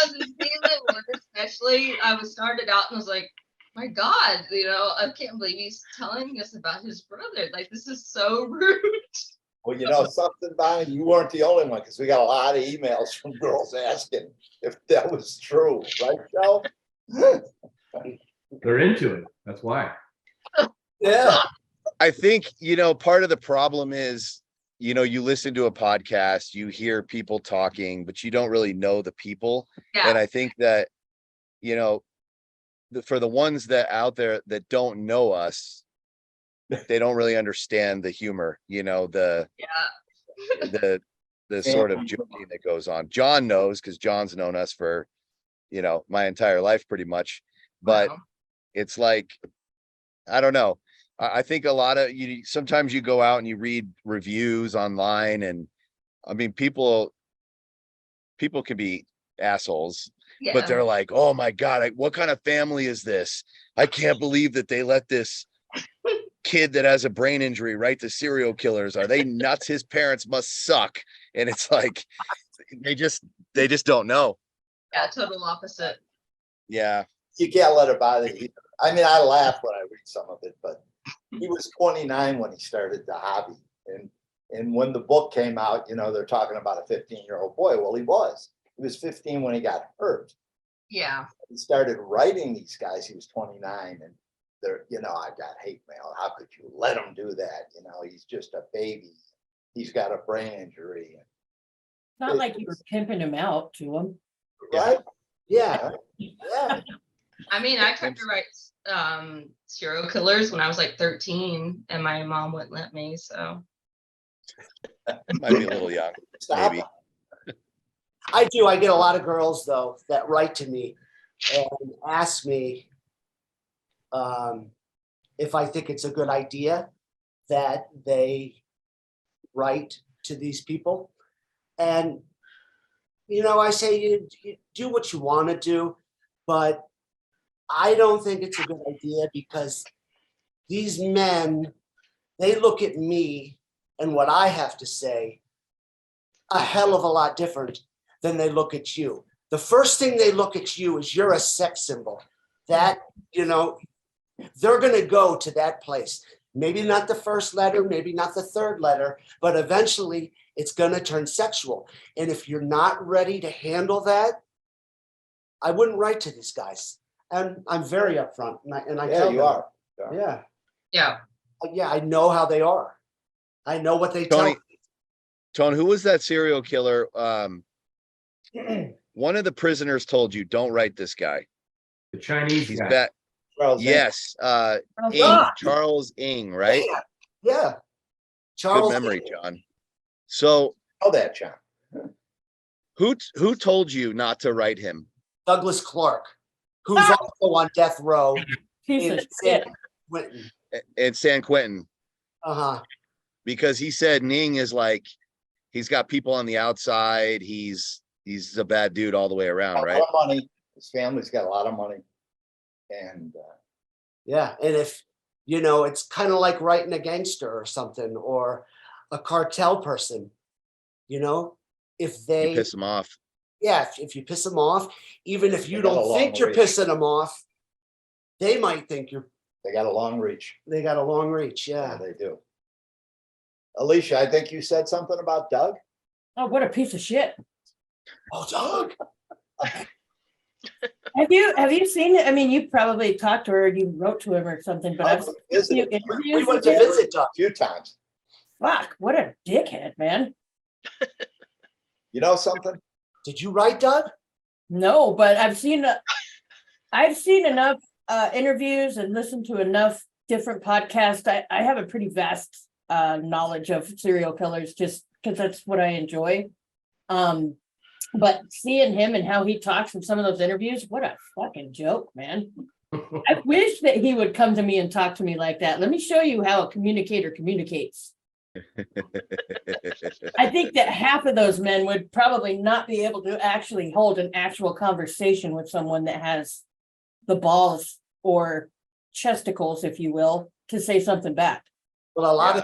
doesn't seem it would, especially I was started out and was like, my God, you know, I can't believe he's telling us about his brother. Like, this is so rude. Well, you know something, Bonnie, you weren't the only one, because we got a lot of emails from girls asking if that was true, right, Joe? They're into it. That's why. Yeah. I think, you know, part of the problem is, you know, you listen to a podcast, you hear people talking, but you don't really know the people. Yeah. And I think that, you know, for the ones that out there that don't know us, they don't really understand the humor, you know, the sort of joking that goes on. John knows because John's known us for, you know, my entire life pretty much. But Wow. it's like, I don't know. I think a lot of you sometimes you go out and you read reviews online, and I mean people can be assholes, Yeah. but they're like, oh my God, what kind of family is this? I can't believe that they let this kid that has a brain injury write to serial killers. Are they nuts? His parents must suck. And it's like they just don't know. Yeah, total opposite. Yeah. You can't let it bother you. I mean, I laugh when I read some of it, but he was 29 when he started the hobby. And when the book came out, you know, they're talking about a 15-year-old boy. Well, he was 15 when he got hurt. Yeah. He started writing these guys. He was 29, and they're, you know, I got hate mail. How could you let him do that? You know, he's just a baby. He's got a brain injury. Not like you were pimping him out to him. Right? Yeah. Yeah. I mean, I tried to write serial killers when I was like 13, and my mom wouldn't let me. So Might be a little young. Stop. Maybe. I do. I get a lot of girls though that write to me and ask me if I think it's a good idea that they write to these people. And, you know, I say you do what you want to do, but I don't think it's a good idea because these men, they look at me and what I have to say a hell of a lot different than they look at you. The first thing they look at you is you're a sex symbol. That, you know, they're going to go to that place. Maybe not the first letter, maybe not the third letter, but eventually it's going to turn sexual. And if you're not ready to handle that, I wouldn't write to these guys. And I'm very upfront. And I Yeah, tell you them, are. Yeah. yeah. Yeah, I know how they are. I know what they tell me. Tony, who was that serial killer? One of the prisoners told you, don't write this guy. The Chinese He's guy. bad. Charles, Yes. Yeah. Charles Ng, right? Yeah. Good Charles. memory, John. So know that, John. who told you not to write him? Douglas Clark, who's also on death row Piece in of San shit. Quentin. At San Quentin, Uh-huh. because he said Ning is like, he's got people on the outside. He's a bad dude all the way around, Got a right? lot of money. His family's got a lot of money. And Yeah. And if, you know, it's kind of like writing a gangster or something or a cartel person, you know, if You they, piss him off. yeah, if you piss them off, even if you They got a don't long think you're reach. pissing them off, they might think they got a long reach. they got a long reach. Yeah, Yeah. they do. Alicia, I think you said something about Doug. Oh, what a piece of shit. Oh, Doug. Have you seen it? I mean, you probably talked to her, you wrote to him or something, but I've seen a few We interviews went with to him. visit Doug. A few times. Fuck, what a dickhead, man. You know something? Did you write Doug? No, but I've seen enough interviews and listened to enough different podcasts. I have a pretty vast knowledge of serial killers just because that's what I enjoy. But seeing him and how he talks in some of those interviews, what a fucking joke, man. I wish that he would come to me and talk to me like that. Let me show you how a communicator communicates. I think that half of those men would probably not be able to actually hold an actual conversation with someone that has the balls or chesticles, if you will, to say something back. Well, a lot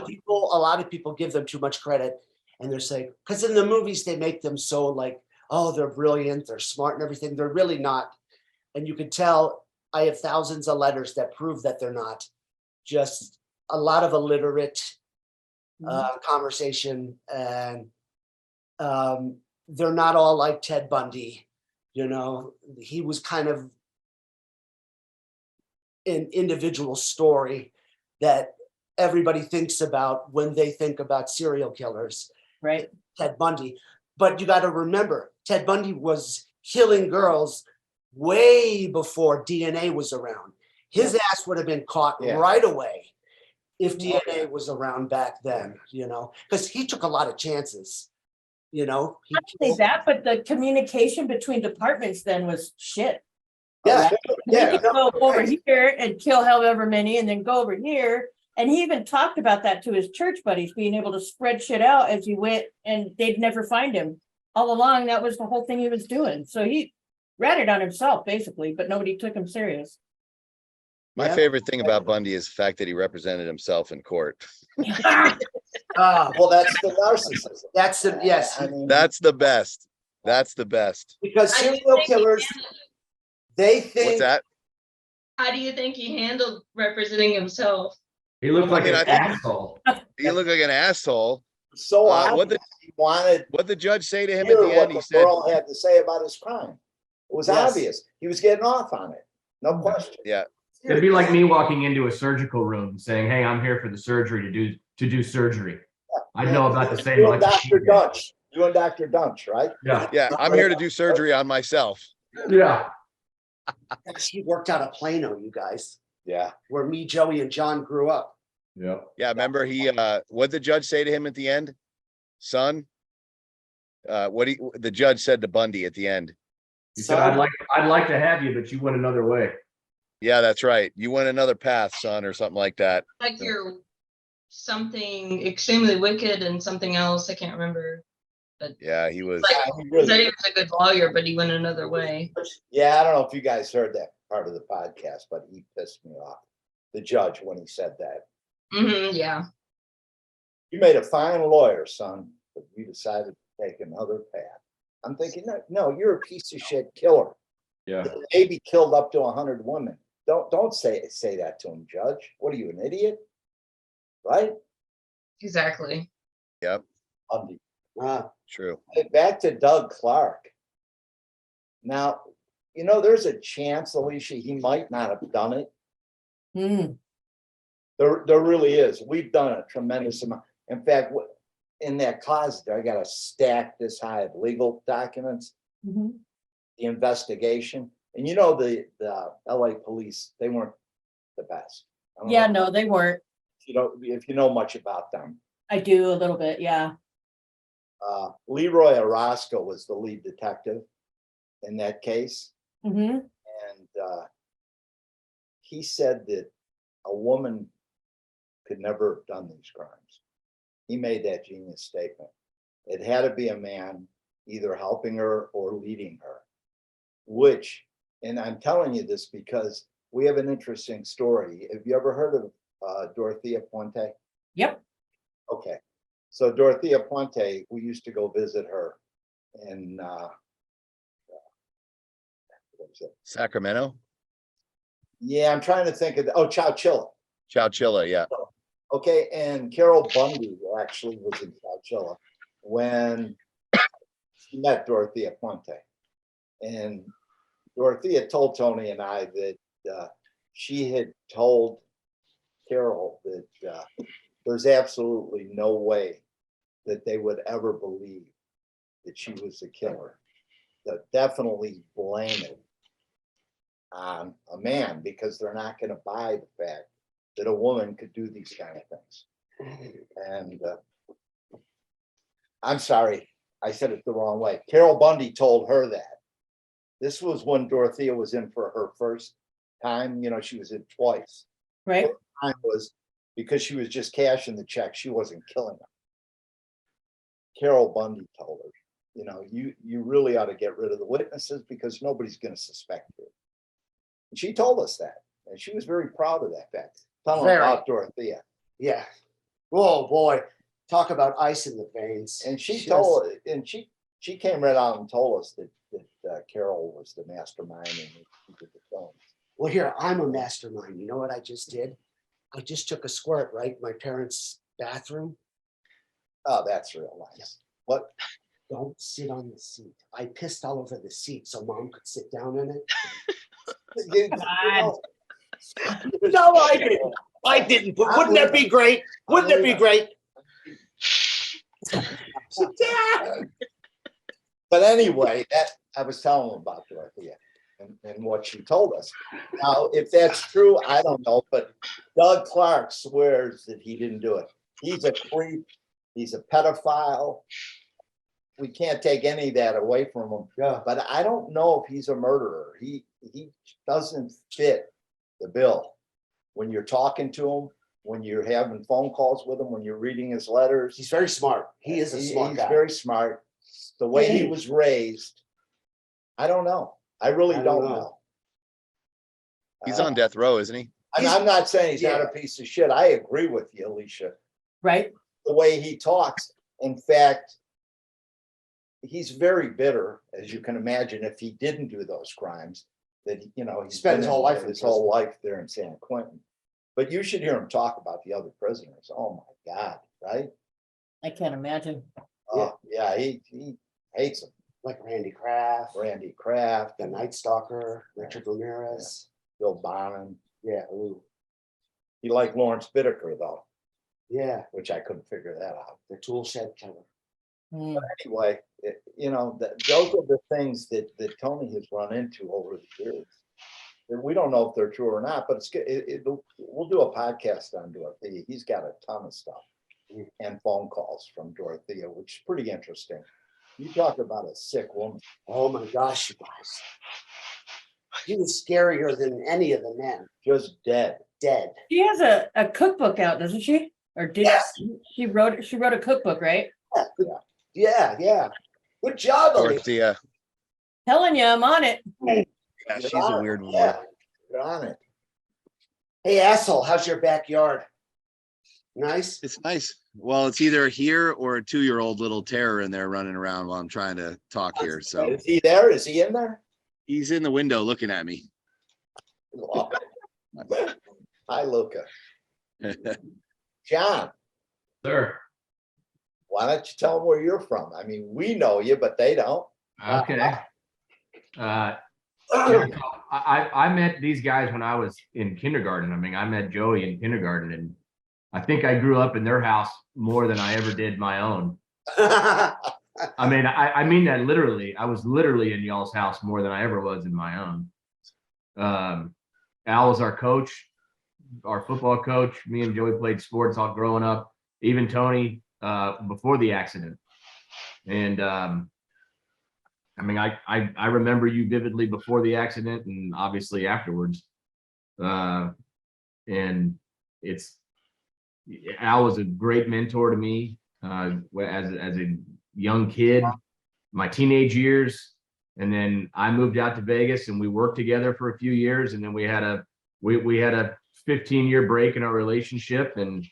of people give them too much credit, and they're saying, because in the movies they make them so like, oh, they're brilliant, they're smart and everything. They're really not. And you can tell I have thousands of letters that prove that they're not. Just a lot of illiterate conversation, and they're not all like Ted Bundy. You know, he was kind of an individual story that everybody thinks about when they think about serial killers. Right. Ted Bundy. But you got to remember, Ted Bundy was killing girls way before DNA was around. His ass would have been caught right away if DNA was around back then, you know, because he took a lot of chances, you know. Not only that, but the communication between departments then was shit. Yeah, He could go over here and kill however many and then go over here. And he even talked about that to his church buddies, being able to spread shit out as he went, and they'd never find him. All along, that was the whole thing he was doing. So he ratted on himself, basically, but nobody took him serious. My favorite thing about Bundy is the fact that he represented himself in court. Well, that's the narcissism. That's the yes. I mean, That's the best. That's the best. Because How do you serial think he killers, handled it? they think What's that? How do you think he handled representing himself? He looked like I an think- asshole. He looked like an asshole. so what obvious. He wanted What the judge say to to him hear at the what end? He the said, girl had to say about his crime. It was Yes. obvious. He was getting off on it. No question. "Yeah, It'd be like me walking into a surgical room and saying, "Hey, I'm here for the surgery to do surgery." I'd know about the same. You and much as Dr. he did. Dunch. You and Dr. Dunch, right? Yeah, yeah, I'm here to do surgery on myself." yeah. he worked out of Plano, you guys, Yeah. where me, Joey, and John grew up. Yeah. Yeah, remember what the judge say to him at the end? Son, the judge said to Bundy at the end. He said, I'd like to have you, but you went another way. Yeah, that's right. You went another path, son, or something like that. Like you're something extremely wicked and something else. I can't remember. Yeah, he was. Like, He he really- said he was a good lawyer, but he went another way. Yeah, I don't know if you guys heard that part of the podcast, but he pissed me off. The judge, when he said that. Yeah. You made a fine lawyer, son, but you decided to take another path. I'm thinking, no, you're a piece of shit killer. Yeah. Maybe killed up to 100 women. Don't say that to him, Judge. What are you, an idiot? Right? Exactly. Yep, Bundy. true. Hey, back to Doug Clark. Now, there's a chance, Alicia, he might not have done it. Hmm. There really is. We've done a tremendous amount. In fact, in that closet, I got a stack this high of legal documents, Mhm. the investigation. And the LA police, they weren't the best. I don't Yeah, know no, they weren't. if you know much about them. I do a little bit, yeah. Leroy Orozco was the lead detective in that case. Hmm. And he said that a woman could never have done these crimes. He made that genius statement. It had to be a man either helping her or leading her, which, and I'm telling you this because we have an interesting story. Have you ever heard of Dorothea Puente? Yep. Okay. So Dorothea Puente, we used to go visit her in what was it? Sacramento, Yeah, I'm trying to think of Chowchilla. Chowchilla. Yeah, Okay, and Carol Bundy actually was in Chowchilla when she met Dorothea Puente. And Dorothea told Tony and I that she had told Carol that there's absolutely no way that they would ever believe that she was the killer. That definitely blame it on a man because they're not going to buy the fact that a woman could do these kind of things. And I'm sorry, I said it the wrong way. Carol Bundy told her that. This was when Dorothea was in for her first time. You know, she was in twice. Right? Time was because she was just cashing the check. She wasn't killing them. Carol Bundy told her, you know, you really ought to get rid of the witnesses because nobody's going to suspect you. And she told us that. And she was very proud of that fact. Tell them about Dorothea. Yeah. Oh boy, talk about ice in the veins. And she Just- told, and she came right out and told us that Carol was the mastermind and she did the films. Well, here, I'm a mastermind. You know what I just did? I just took a squirt right in my parents' bathroom. Oh, that's real nice. What? Don't sit on the seat. I pissed all over the seat so mom could sit down in it. No, I didn't. I didn't. But wouldn't that be great? Wouldn't that be great? But anyway, that I was telling them about Dorothea and what she told us. Now, if that's true, I don't know, but Doug Clark swears that he didn't do it. He's a creep. He's a pedophile. We can't take any of that away from him. Yeah. But I don't know if he's a murderer. He doesn't fit the bill. When you're talking to him, when you're having phone calls with him, when you're reading his letters. He's very smart. He is a smart He's guy. very smart. The way he was raised, I don't know. I really I don't don't know. know. He's on death row, isn't he? I'm not saying he's not Yeah. a piece of shit. I agree with you, Alicia. Right? The way he talks. In fact, he's very bitter, as you can imagine, if he didn't do those crimes. That you know, he's Spent his been whole life in his whole prison. life there in San Quentin. But you should hear him talk about the other prisoners. Oh my God, right? I can't imagine. Oh yeah, he hates them. Like Randy Kraft, Randy Kraft, the Night Stalker, Richard Ramirez. Bill Bonham. Yeah. Ooh. He liked Lawrence Bittaker though, Yeah. which I couldn't figure that out. The tool shed killer. Hmm. Anyway, you know, those are the things that Tony has run into over the years. And we don't know if they're true or not, but we'll do a podcast on Dorothea. He's got a ton of stuff and phone calls from Dorothea, which is pretty interesting. You talk about a sick woman. Oh my gosh, you guys. He was scarier than any of the men. Just dead. Dead. She has a cookbook out, doesn't she? Or did Yes. she wrote a cookbook, right? Yeah. Good job, Elise. Dorothea. Telling you, I'm on it. Yeah, You're she's on a it. weird one. Yeah, you're on it. Hey, asshole, how's your backyard? Nice? It's nice. Well, it's either here or a 2-year-old little terror in there running around while I'm trying to talk here. So Is he there? Is he in there? he's in the window looking at me. Hi, Luca. John, Sir. why don't you tell them where you're from? I mean, we know you, but they don't. Okay. I met these guys when I was in kindergarten. I mean, I met Joey in kindergarten, and I think I grew up in their house more than I ever did my own. I mean, I mean that literally. I was literally in y'all's house more than I ever was in my own. Al was our coach, our football coach. Me and Joey played sports all growing up, even Tony before the accident. And I mean, I remember you vividly before the accident and obviously afterwards. And Al was a great mentor to me as a young kid, my teenage years. And then I moved out to Vegas and we worked together for a few years. And then we had a 15-year break in our relationship, and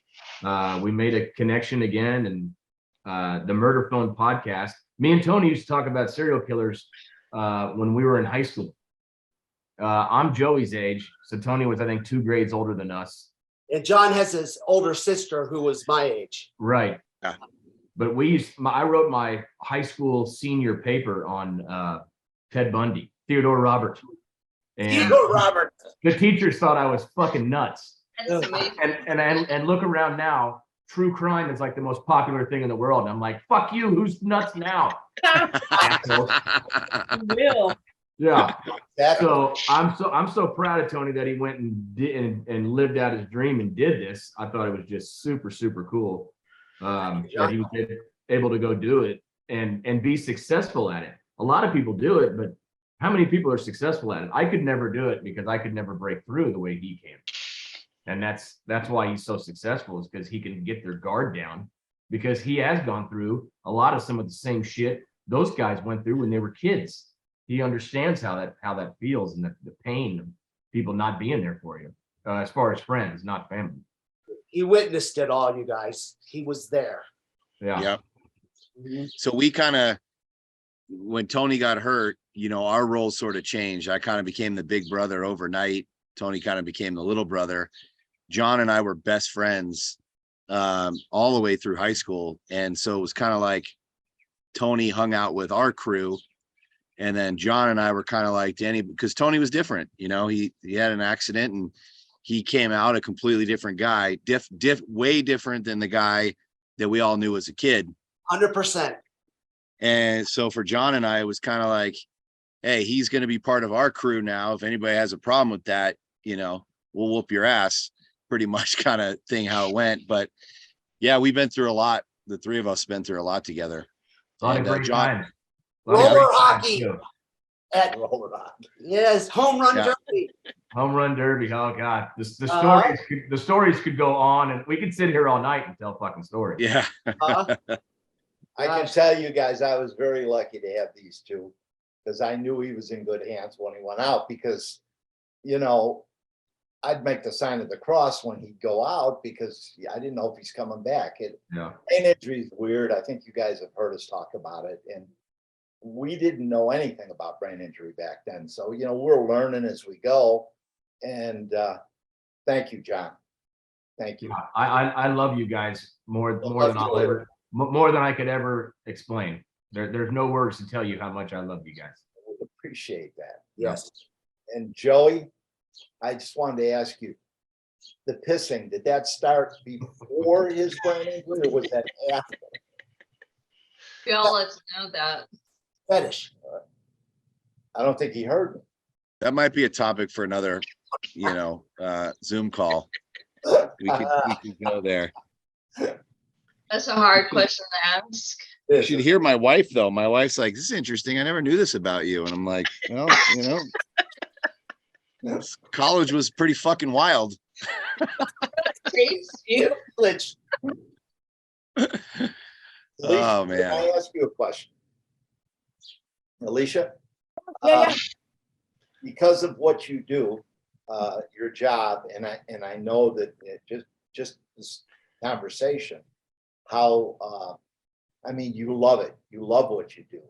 we made a connection again. And the Murder Phone podcast, me and Tony used to talk about serial killers when we were in high school. I'm Joey's age, so Tony was, I think, 2 grades older than us. And John has his older sister who was my age. Right. Yeah. But I wrote my high school senior paper on Ted Bundy. Theodore Roberts. And Robert. the teachers thought I was fucking nuts. That's amazing. And look around now, true crime is like the most popular thing in the world. And I'm like, fuck you, who's nuts now? Assholes. Real. Yeah. Exactly. So I'm so proud of Tony that he went and did and lived out his dream and did this. I thought it was just super, super cool. That he was able to go do it and be successful at it. A lot of people do it, but how many people are successful at it? I could never do it because I could never break through the way he can. And that's why he's so successful, is because he can get their guard down, because he has gone through a lot of some of the same shit those guys went through when they were kids. He understands how that feels, and the pain of people not being there for you, as far as friends, not family. He witnessed it all, you guys. He was there. Yeah. Yep. Mhm. So we kind of, when Tony got hurt, our roles sort of changed. I kind of became the big brother overnight. Tony kind of became the little brother. John and I were best friends all the way through high school. And so it was kind of like Tony hung out with our crew. And then John and I were kind of like Danny, because Tony was different. He had an accident and he came out a completely different guy, way different than the guy that we all knew as a kid. 100%. And so for John and I, it was kind of like, hey, he's going to be part of our crew now. If anybody has a problem with that, we'll whoop your ass, pretty much kind of thing, how it went. But yeah, we've been through a lot. The three of us been through a lot together. A lot of And, great John- times. A lot of Roller great times, hockey. too. At, Roll it on. yes, home run Yeah. derby. Home run derby. Oh God, Uh-huh. the stories could go on, and we could sit here all night and tell fucking stories. Yeah. Uh, I can tell you guys, I was very lucky to have these two, because I knew he was in good hands when he went out, because, I'd make the sign of the cross when he'd go out, because I didn't know if he's coming back. Yeah. Brain injury is weird. I think you guys have heard us talk about it, and we didn't know anything about brain injury back then. So, we're learning as we go. And thank you, John. Thank you. I love you guys more than more than I could ever explain. There's no words to tell you how much I love you guys. We appreciate that. yes. And Joey, I just wanted to ask you, the pissing, did that start before his brain injury, or was that after? Bill, let's know that. Fetish. I don't think he heard me. That might be a topic for another, Zoom call. We could go there. That's a hard question to ask. You should hear my wife, though. My wife's like, this is interesting. I never knew this about you. And I'm like, well, college was pretty fucking wild. Glitch. Oh, Can man. I ask you a question? Alicia? Yeah, Because of what you do, your job, and I know that just this conversation, how, you love it. You love what you do.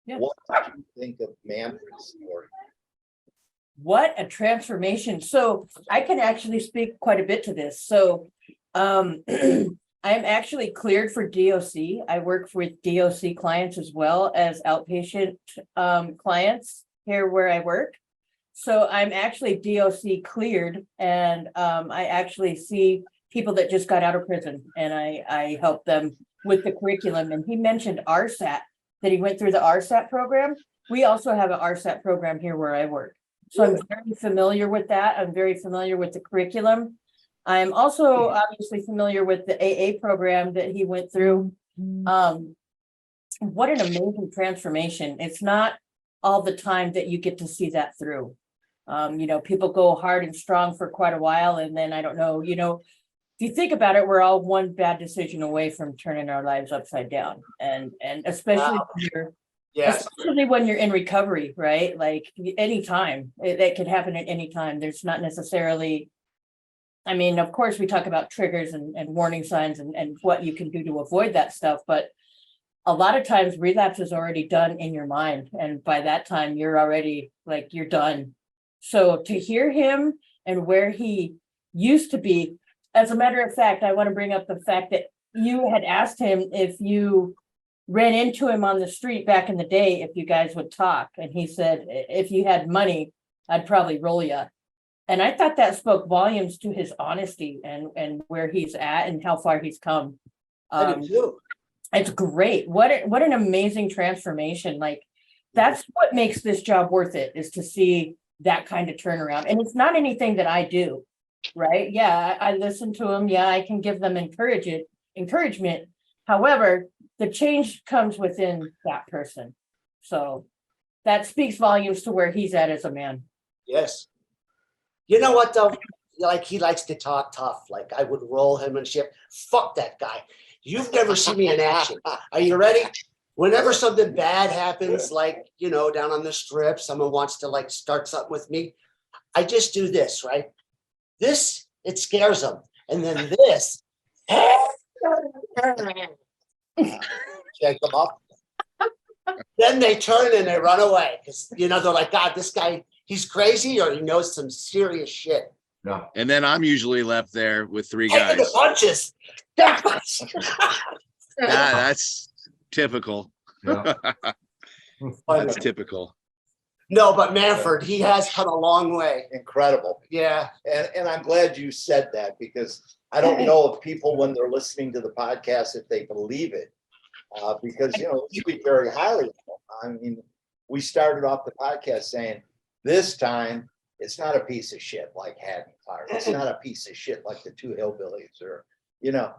Yeah. What did you think of Manfred's story? What a transformation. So I can actually speak quite a bit to this. So I'm actually cleared for DOC. I work with DOC clients as well as outpatient clients here where I work. So I'm actually DOC cleared, and I actually see people that just got out of prison, and I help them with the curriculum. And he mentioned RSAT, that he went through the RSAT program. We also have an RSAT program here where I work. So I'm very familiar with that. I'm very familiar with the curriculum. I'm also obviously familiar with the AA program that he went through. What an amazing transformation. It's not all the time that you get to see that through. People go hard and strong for quite a while, and then I don't know, if you think about it, we're all one bad decision away from turning our lives upside down. And especially when you're Yes. especially when you're in recovery, right? Like anytime, that could happen at any time. There's not necessarily, of course, we talk about triggers and warning signs and what you can do to avoid that stuff. But a lot of times relapse is already done in your mind. And by that time, you're already you're done. So to hear him and where he used to be, as a matter of fact, I want to bring up the fact that you had asked him if you ran into him on the street back in the day if you guys would talk. And he said, if you had money, I'd probably roll you. And I thought that spoke volumes to his honesty and where he's at and how far he's come. I do too. It's great. What an amazing transformation. Like, that's what makes this job worth it, is to see that kind of turnaround. And it's not anything that I do, right? Yeah, I listen to them. Yeah, I can give them encouragement. However, the change comes within that person. So that speaks volumes to where he's at as a man. Yes. You know what though? Like, he likes to talk tough. Like, I would roll him and shit. Fuck that guy. You've never seen me in action. Are you ready? Whenever something bad happens, like, you know, down on the strip, someone wants to like start something with me, I just do this, right? This, it scares them. And then this, Shake them up. then they turn and they run away. Because, you know, they're like, God, this guy, he's crazy, or he knows some serious shit. Yeah. And then I'm usually left there with three Taking the guys. punches. That's typical. Yeah. That's typical. No, but Manfred, he has come a long way. Incredible. Yeah. And I'm glad you said that, because I don't know if people, when they're listening to the podcast, if they believe it. Because, you know, we speak very highly of him. I mean, we started off the podcast saying, this time it's not a piece of shit like Haddon Clark. It's not a piece of shit like the two hillbillies, or, you know,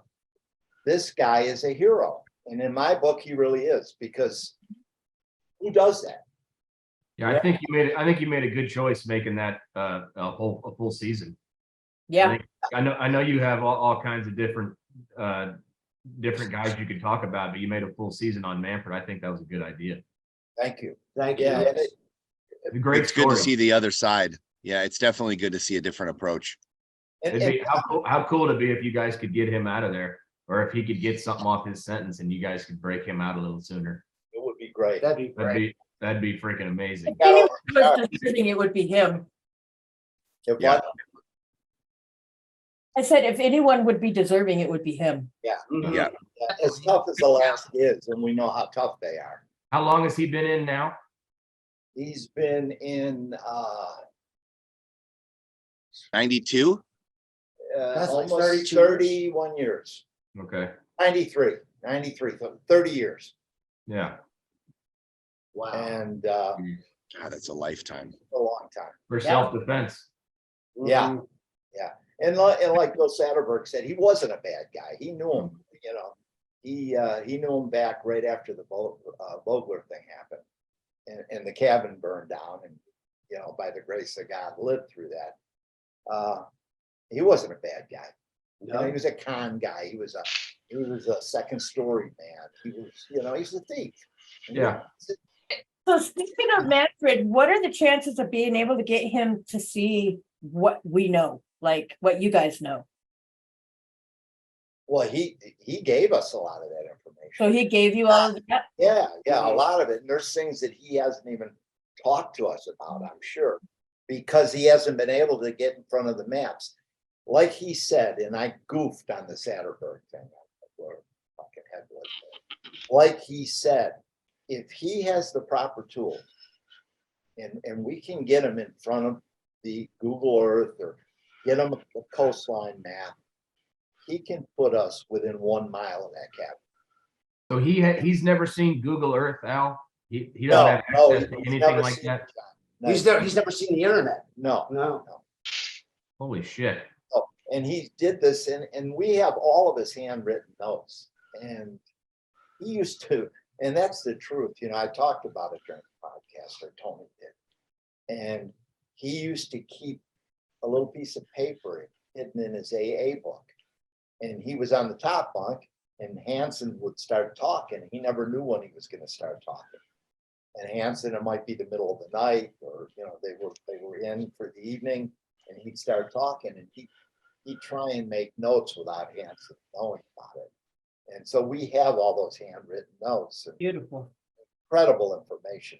this guy is a hero. And in my book, he really is, because who does that? Yeah, I think you made a good choice making that a full season. Yeah. I know you have all kinds of different guys you could talk about, but you made a full season on Manfred. I think that was a good idea. Thank you. Thank you. Yeah. and it- It's a great It's good to story. see the other side. Yeah, it's definitely good to see a different approach. and- It'd be, and- how cool it'd be if you guys could get him out of there, or if he could get something off his sentence and you guys could break him out a little sooner. It would be great. That'd be great. That'd be freaking amazing. If anyone was deserving, it would be him. If Yeah. what? I said, if anyone would be deserving, it would be him. Mhm. Yeah. As tough as the last is, and we know how tough they are. How long has he been in now? He's been in 92? That's like almost 32 31 years. Okay, 93, 30 years. yeah, Wow. And God, that's a lifetime. a long time. for Yeah. self-defense. Yeah. Mhm. And like Bill Satterberg said, he wasn't a bad guy. He knew him, you know. He knew him back right after the Vogler thing happened. And the cabin burned down, and, you know, by the grace of God, lived through that. He wasn't a bad guy. You know, he was a con guy. He was a second story man. He was, you know, he's a thief. Yeah. So speaking of Manfred, what are the chances of being able to get him to see what we know, like what you guys know? Well, he gave us a lot of that information. So he gave you all of that? Yeah, a lot of it. And there's things that he hasn't even talked to us about, I'm sure, because he hasn't been able to get in front of the maps. Like he said, and I goofed on the Satterberg thing. Fucking head was there. Like he said, if he has the proper tool, and we can get him in front of the Google Earth or get him a coastline map, he can put us within 1 mile of that cabin. So he's never seen Google Earth, Al? He doesn't have No, access to he's anything never like seen that? it, John. He's never seen the internet. No, No. Holy shit. and he did this, and we have all of his handwritten notes. And he used to, and that's the truth, you know, I talked about it during the podcast, or Tony did. And he used to keep a little piece of paper hidden in his AA book. And he was on the top bunk, and Hanson would start talking. He never knew when he was going to start talking. And Hanson, it might be the middle of the night, or, you know, they were in for the evening, and he'd start talking, and he'd try and make notes without Hanson knowing about it. And so we have all those handwritten notes, and Beautiful. incredible information.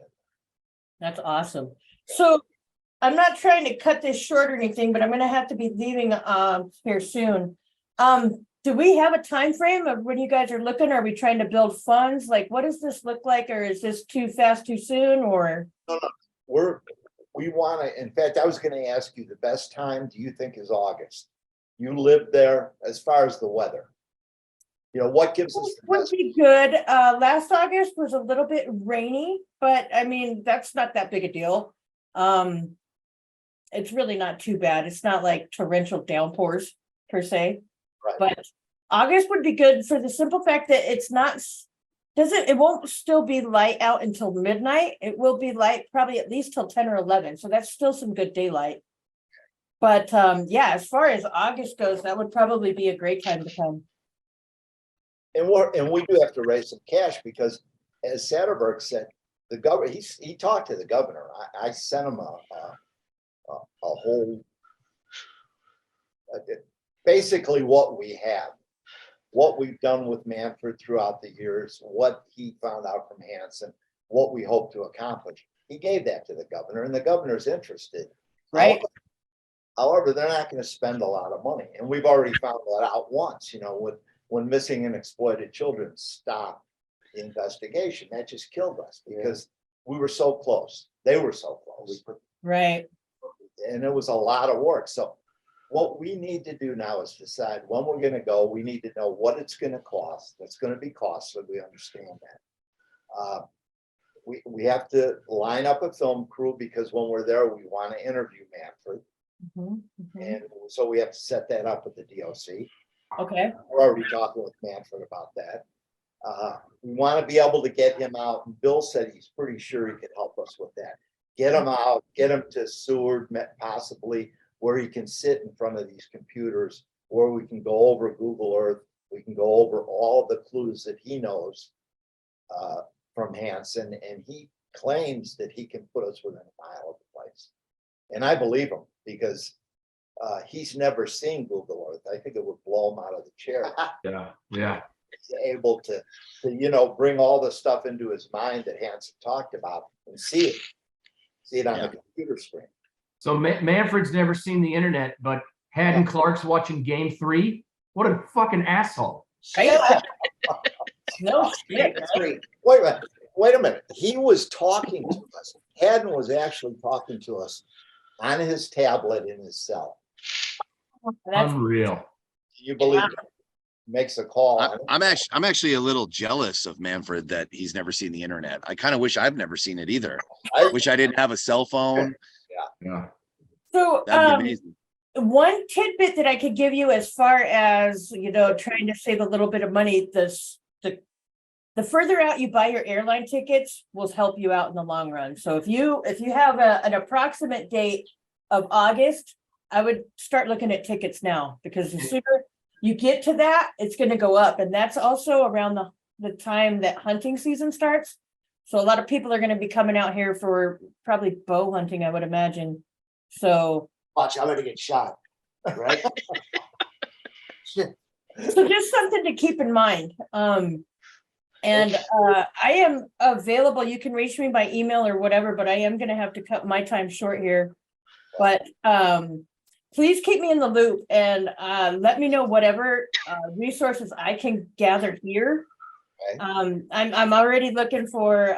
That's awesome. So I'm not trying to cut this short or anything, but I'm gonna have to be leaving here soon. do we have a time frame of when you guys are looking? Are we trying to build funds? Like, what does this look like? Or is this too fast, too soon, or? We want to, in fact, I was going to ask you, the best time do you think is August? You live there, as far as the weather. You know, what gives us the Would best? be good. Last August was a little bit rainy, but I mean, that's not that big a deal. It's really not too bad. It's not like torrential downpours per se. Right. But August would be good for the simple fact that it's not, it won't still be light out until midnight. It will be light probably at least till 10 or 11. So that's still some good daylight. But yeah, as far as August goes, that would probably be a great time to come. And we do have to raise some cash because, as Satterberg said, the governor, he talked to the governor. I sent him a whole, basically what we have, what we've done with Manfred throughout the years, what he found out from Hanson, what we hope to accomplish. He gave that to the governor, and the governor's interested. Right. However, they're not going to spend a lot of money. And we've already found that out once, you know, when missing and exploited children stopped the investigation. That just killed us because we were so close. They were so close. Right. And it was a lot of work. So what we need to do now is decide when we're going to go. We need to know what it's going to cost. That's going to be costly. We understand that. We have to line up a film crew because when we're there, we want to interview Manfred. Mhm, mhm. And so we have to set that up with the DOC. Okay. We're already talking with Manfred about that. We want to be able to get him out. And Bill said he's pretty sure he could help us with that. Get him out, get him to Seward, possibly where he can sit in front of these computers, where we can go over Google Earth. We can go over all the clues that he knows from Hanson, and he claims that he can put us within a mile of the place. And I believe him because he's never seen Google Earth. I think it would blow him out of the chair. Yeah. He's able to, you know, bring all the stuff into his mind that Hanson talked about and see it on the computer screen. So Manfred's never seen the internet, but Haddon Clark's watching Game 3. What a fucking asshole! No shit. Wait a minute. He was talking to us. Haddon was actually talking to us on his tablet in his cell. That's Unreal. Can you believe it? Makes a call. I'm actually a little jealous of Manfred that he's never seen the internet. I kind of wish I've never seen it either. I wish I didn't have a cell phone. Yeah. so That'd be amazing. one tidbit that I could give you as far as, you know, trying to save a little bit of money, the further out you buy your airline tickets will help you out in the long run. So if you have an approximate date of August, I would start looking at tickets now, because the sooner you get to that, it's going to go up. And that's also around the time that hunting season starts. So a lot of people are going to be coming out here for probably bow hunting, I would imagine. So Watch, I'm gonna get shot, right? so just something to keep in mind. And I am available. You can reach me by email or whatever, but I am going to have to cut my time short here. But please keep me in the loop and let me know whatever resources I can gather here. Okay. I'm already looking for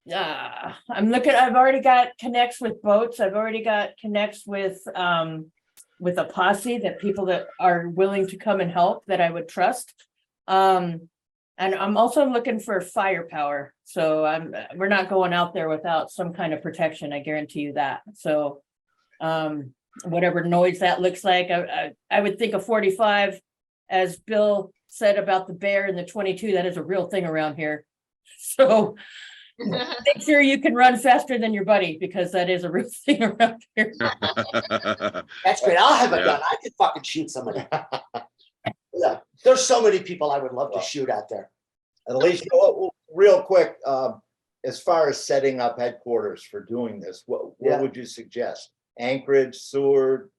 I've already got connects with boats. I've already got connects with a posse, that people that are willing to come and help that I would trust. And I'm also looking for firepower. So we're not going out there without some kind of protection. I guarantee you that. So whatever noise that looks like, I would think a 45, as Bill said about the bear and the 22, that is a real thing around here. So make sure you can run faster than your buddy, because that is a real thing around here. That's great. I'll have a gun. I could fucking shoot somebody. Yeah, there's so many people I would love to shoot out there. At least, real quick, as far as setting up headquarters for doing this, what would you suggest? Anchorage, Seward,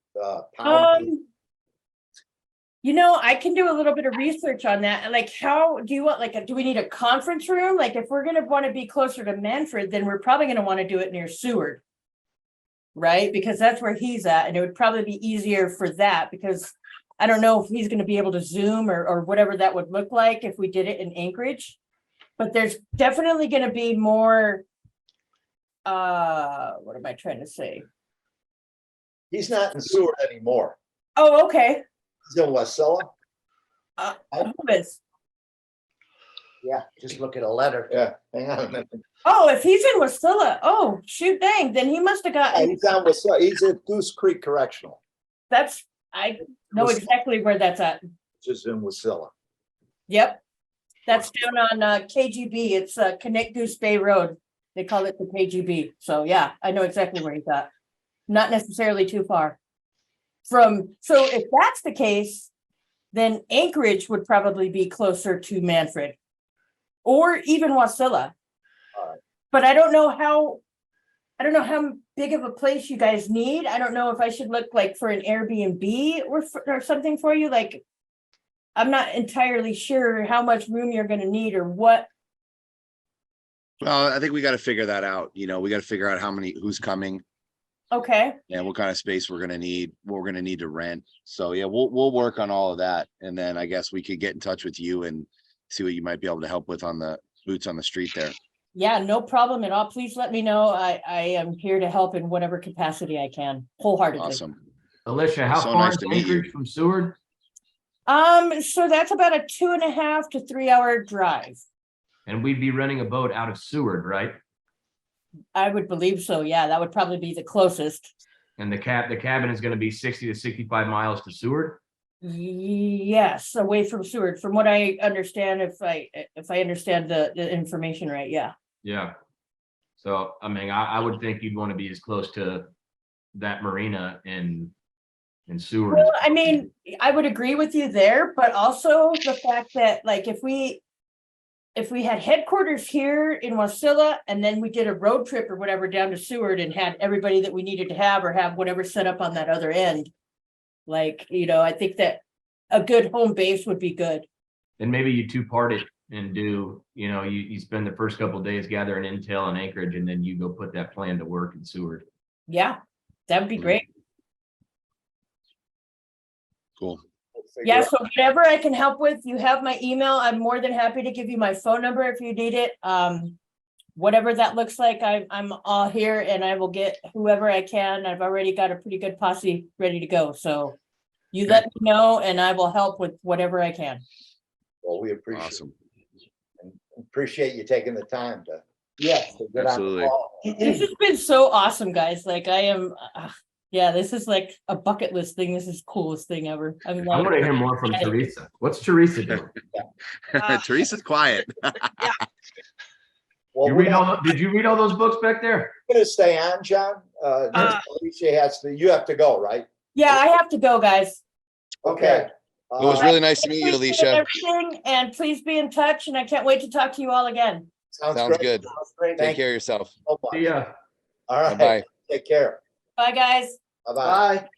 Pound? You know, I can do a little bit of research on that. Like, how do you want, do we need a conference room? Like, if we're going to want to be closer to Manfred, then we're probably going to want to do it near Seward, right? Because that's where he's at. And it would probably be easier for that, because I don't know if he's gonna be able to Zoom or whatever that would look like if we did it in Anchorage. But there's definitely gonna be more, what am I trying to say? He's not in Seward anymore. Oh, okay. He's in Wasilla. Who is? Yeah, just look at a letter. Yeah, hang on a minute. Oh, if he's in Wasilla, oh, shoot, dang, then he must have Yeah, gotten, he's on Wasilla. He's at Goose Creek Correctional, I know exactly where that's at. which is in Wasilla. Yep. That's down on KGB. It's Connect Goose Bay Road. They call it the KGB. So yeah, I know exactly where he's at. Not necessarily too far from, so if that's the case, then Anchorage would probably be closer to Manfred or even Wasilla. Alright. But I don't know how big of a place you guys need. I don't know if I should look like for an Airbnb or something for you. Like, I'm not entirely sure how much room you're gonna need or what. Well, I think we got to figure that out. You know, we got to figure out who's coming Okay, and what kind of space we're going to need, what we're going to need to rent. So yeah, we'll work on all of that. And then I guess we could get in touch with you and see what you might be able to help with on the boots on the street there. yeah, no problem at all. Please let me know. I am here to help in whatever capacity I can, wholeheartedly. Awesome. Alicia, how So far nice is to meet you. Anchorage from Seward? So that's about a 2.5 to 3 hour drive. And we'd be renting a boat out of Seward, right? I would believe so. Yeah, that would probably be the closest. And the cabin is gonna be 60 to 65 miles to Seward? Yes, away from Seward, from what I understand, if I understand the information right, yeah. Yeah. So, I mean, I would think you'd want to be as close to that marina in Seward. Well, I mean, I would agree with you there, but also the fact that like if we had headquarters here in Wasilla and then we did a road trip or whatever down to Seward and had everybody that we needed to have or have whatever set up on that other end. Like, I think that a good home base would be good. And maybe you two-part it and do, you spend the first couple of days gathering intel in Anchorage and then you go put that plan to work in Seward. Yeah, that would be great. Cool. Yeah, so whatever I can help with, you have my email. I'm more than happy to give you my phone number if you need it. Whatever that looks like, I'm all here and I will get whoever I can. I've already got a pretty good posse ready to go. So you let me know and I will help with whatever I can. Well, we appreciate Awesome. and appreciate you taking the time to. Yes. to get on the Absolutely. call. This has been so awesome, guys. Like I am, yeah, this is like a bucket list thing. This is the coolest thing ever. I want to hear more from Teresa. What's Teresa doing? Teresa's quiet. Well, Did you read all those books back there? we're gonna stay on, John. Alicia you have to go, right? Yeah, I have to go, guys. Okay. It was really nice to meet you, Appreciate Alicia. everything, and please be in touch. And I can't wait to talk to you all again. Sounds great. good. Sounds great. Take Thank you care of yourself. so much. See ya. All right. Bye-bye. Take care. Bye, guys. Bye-bye.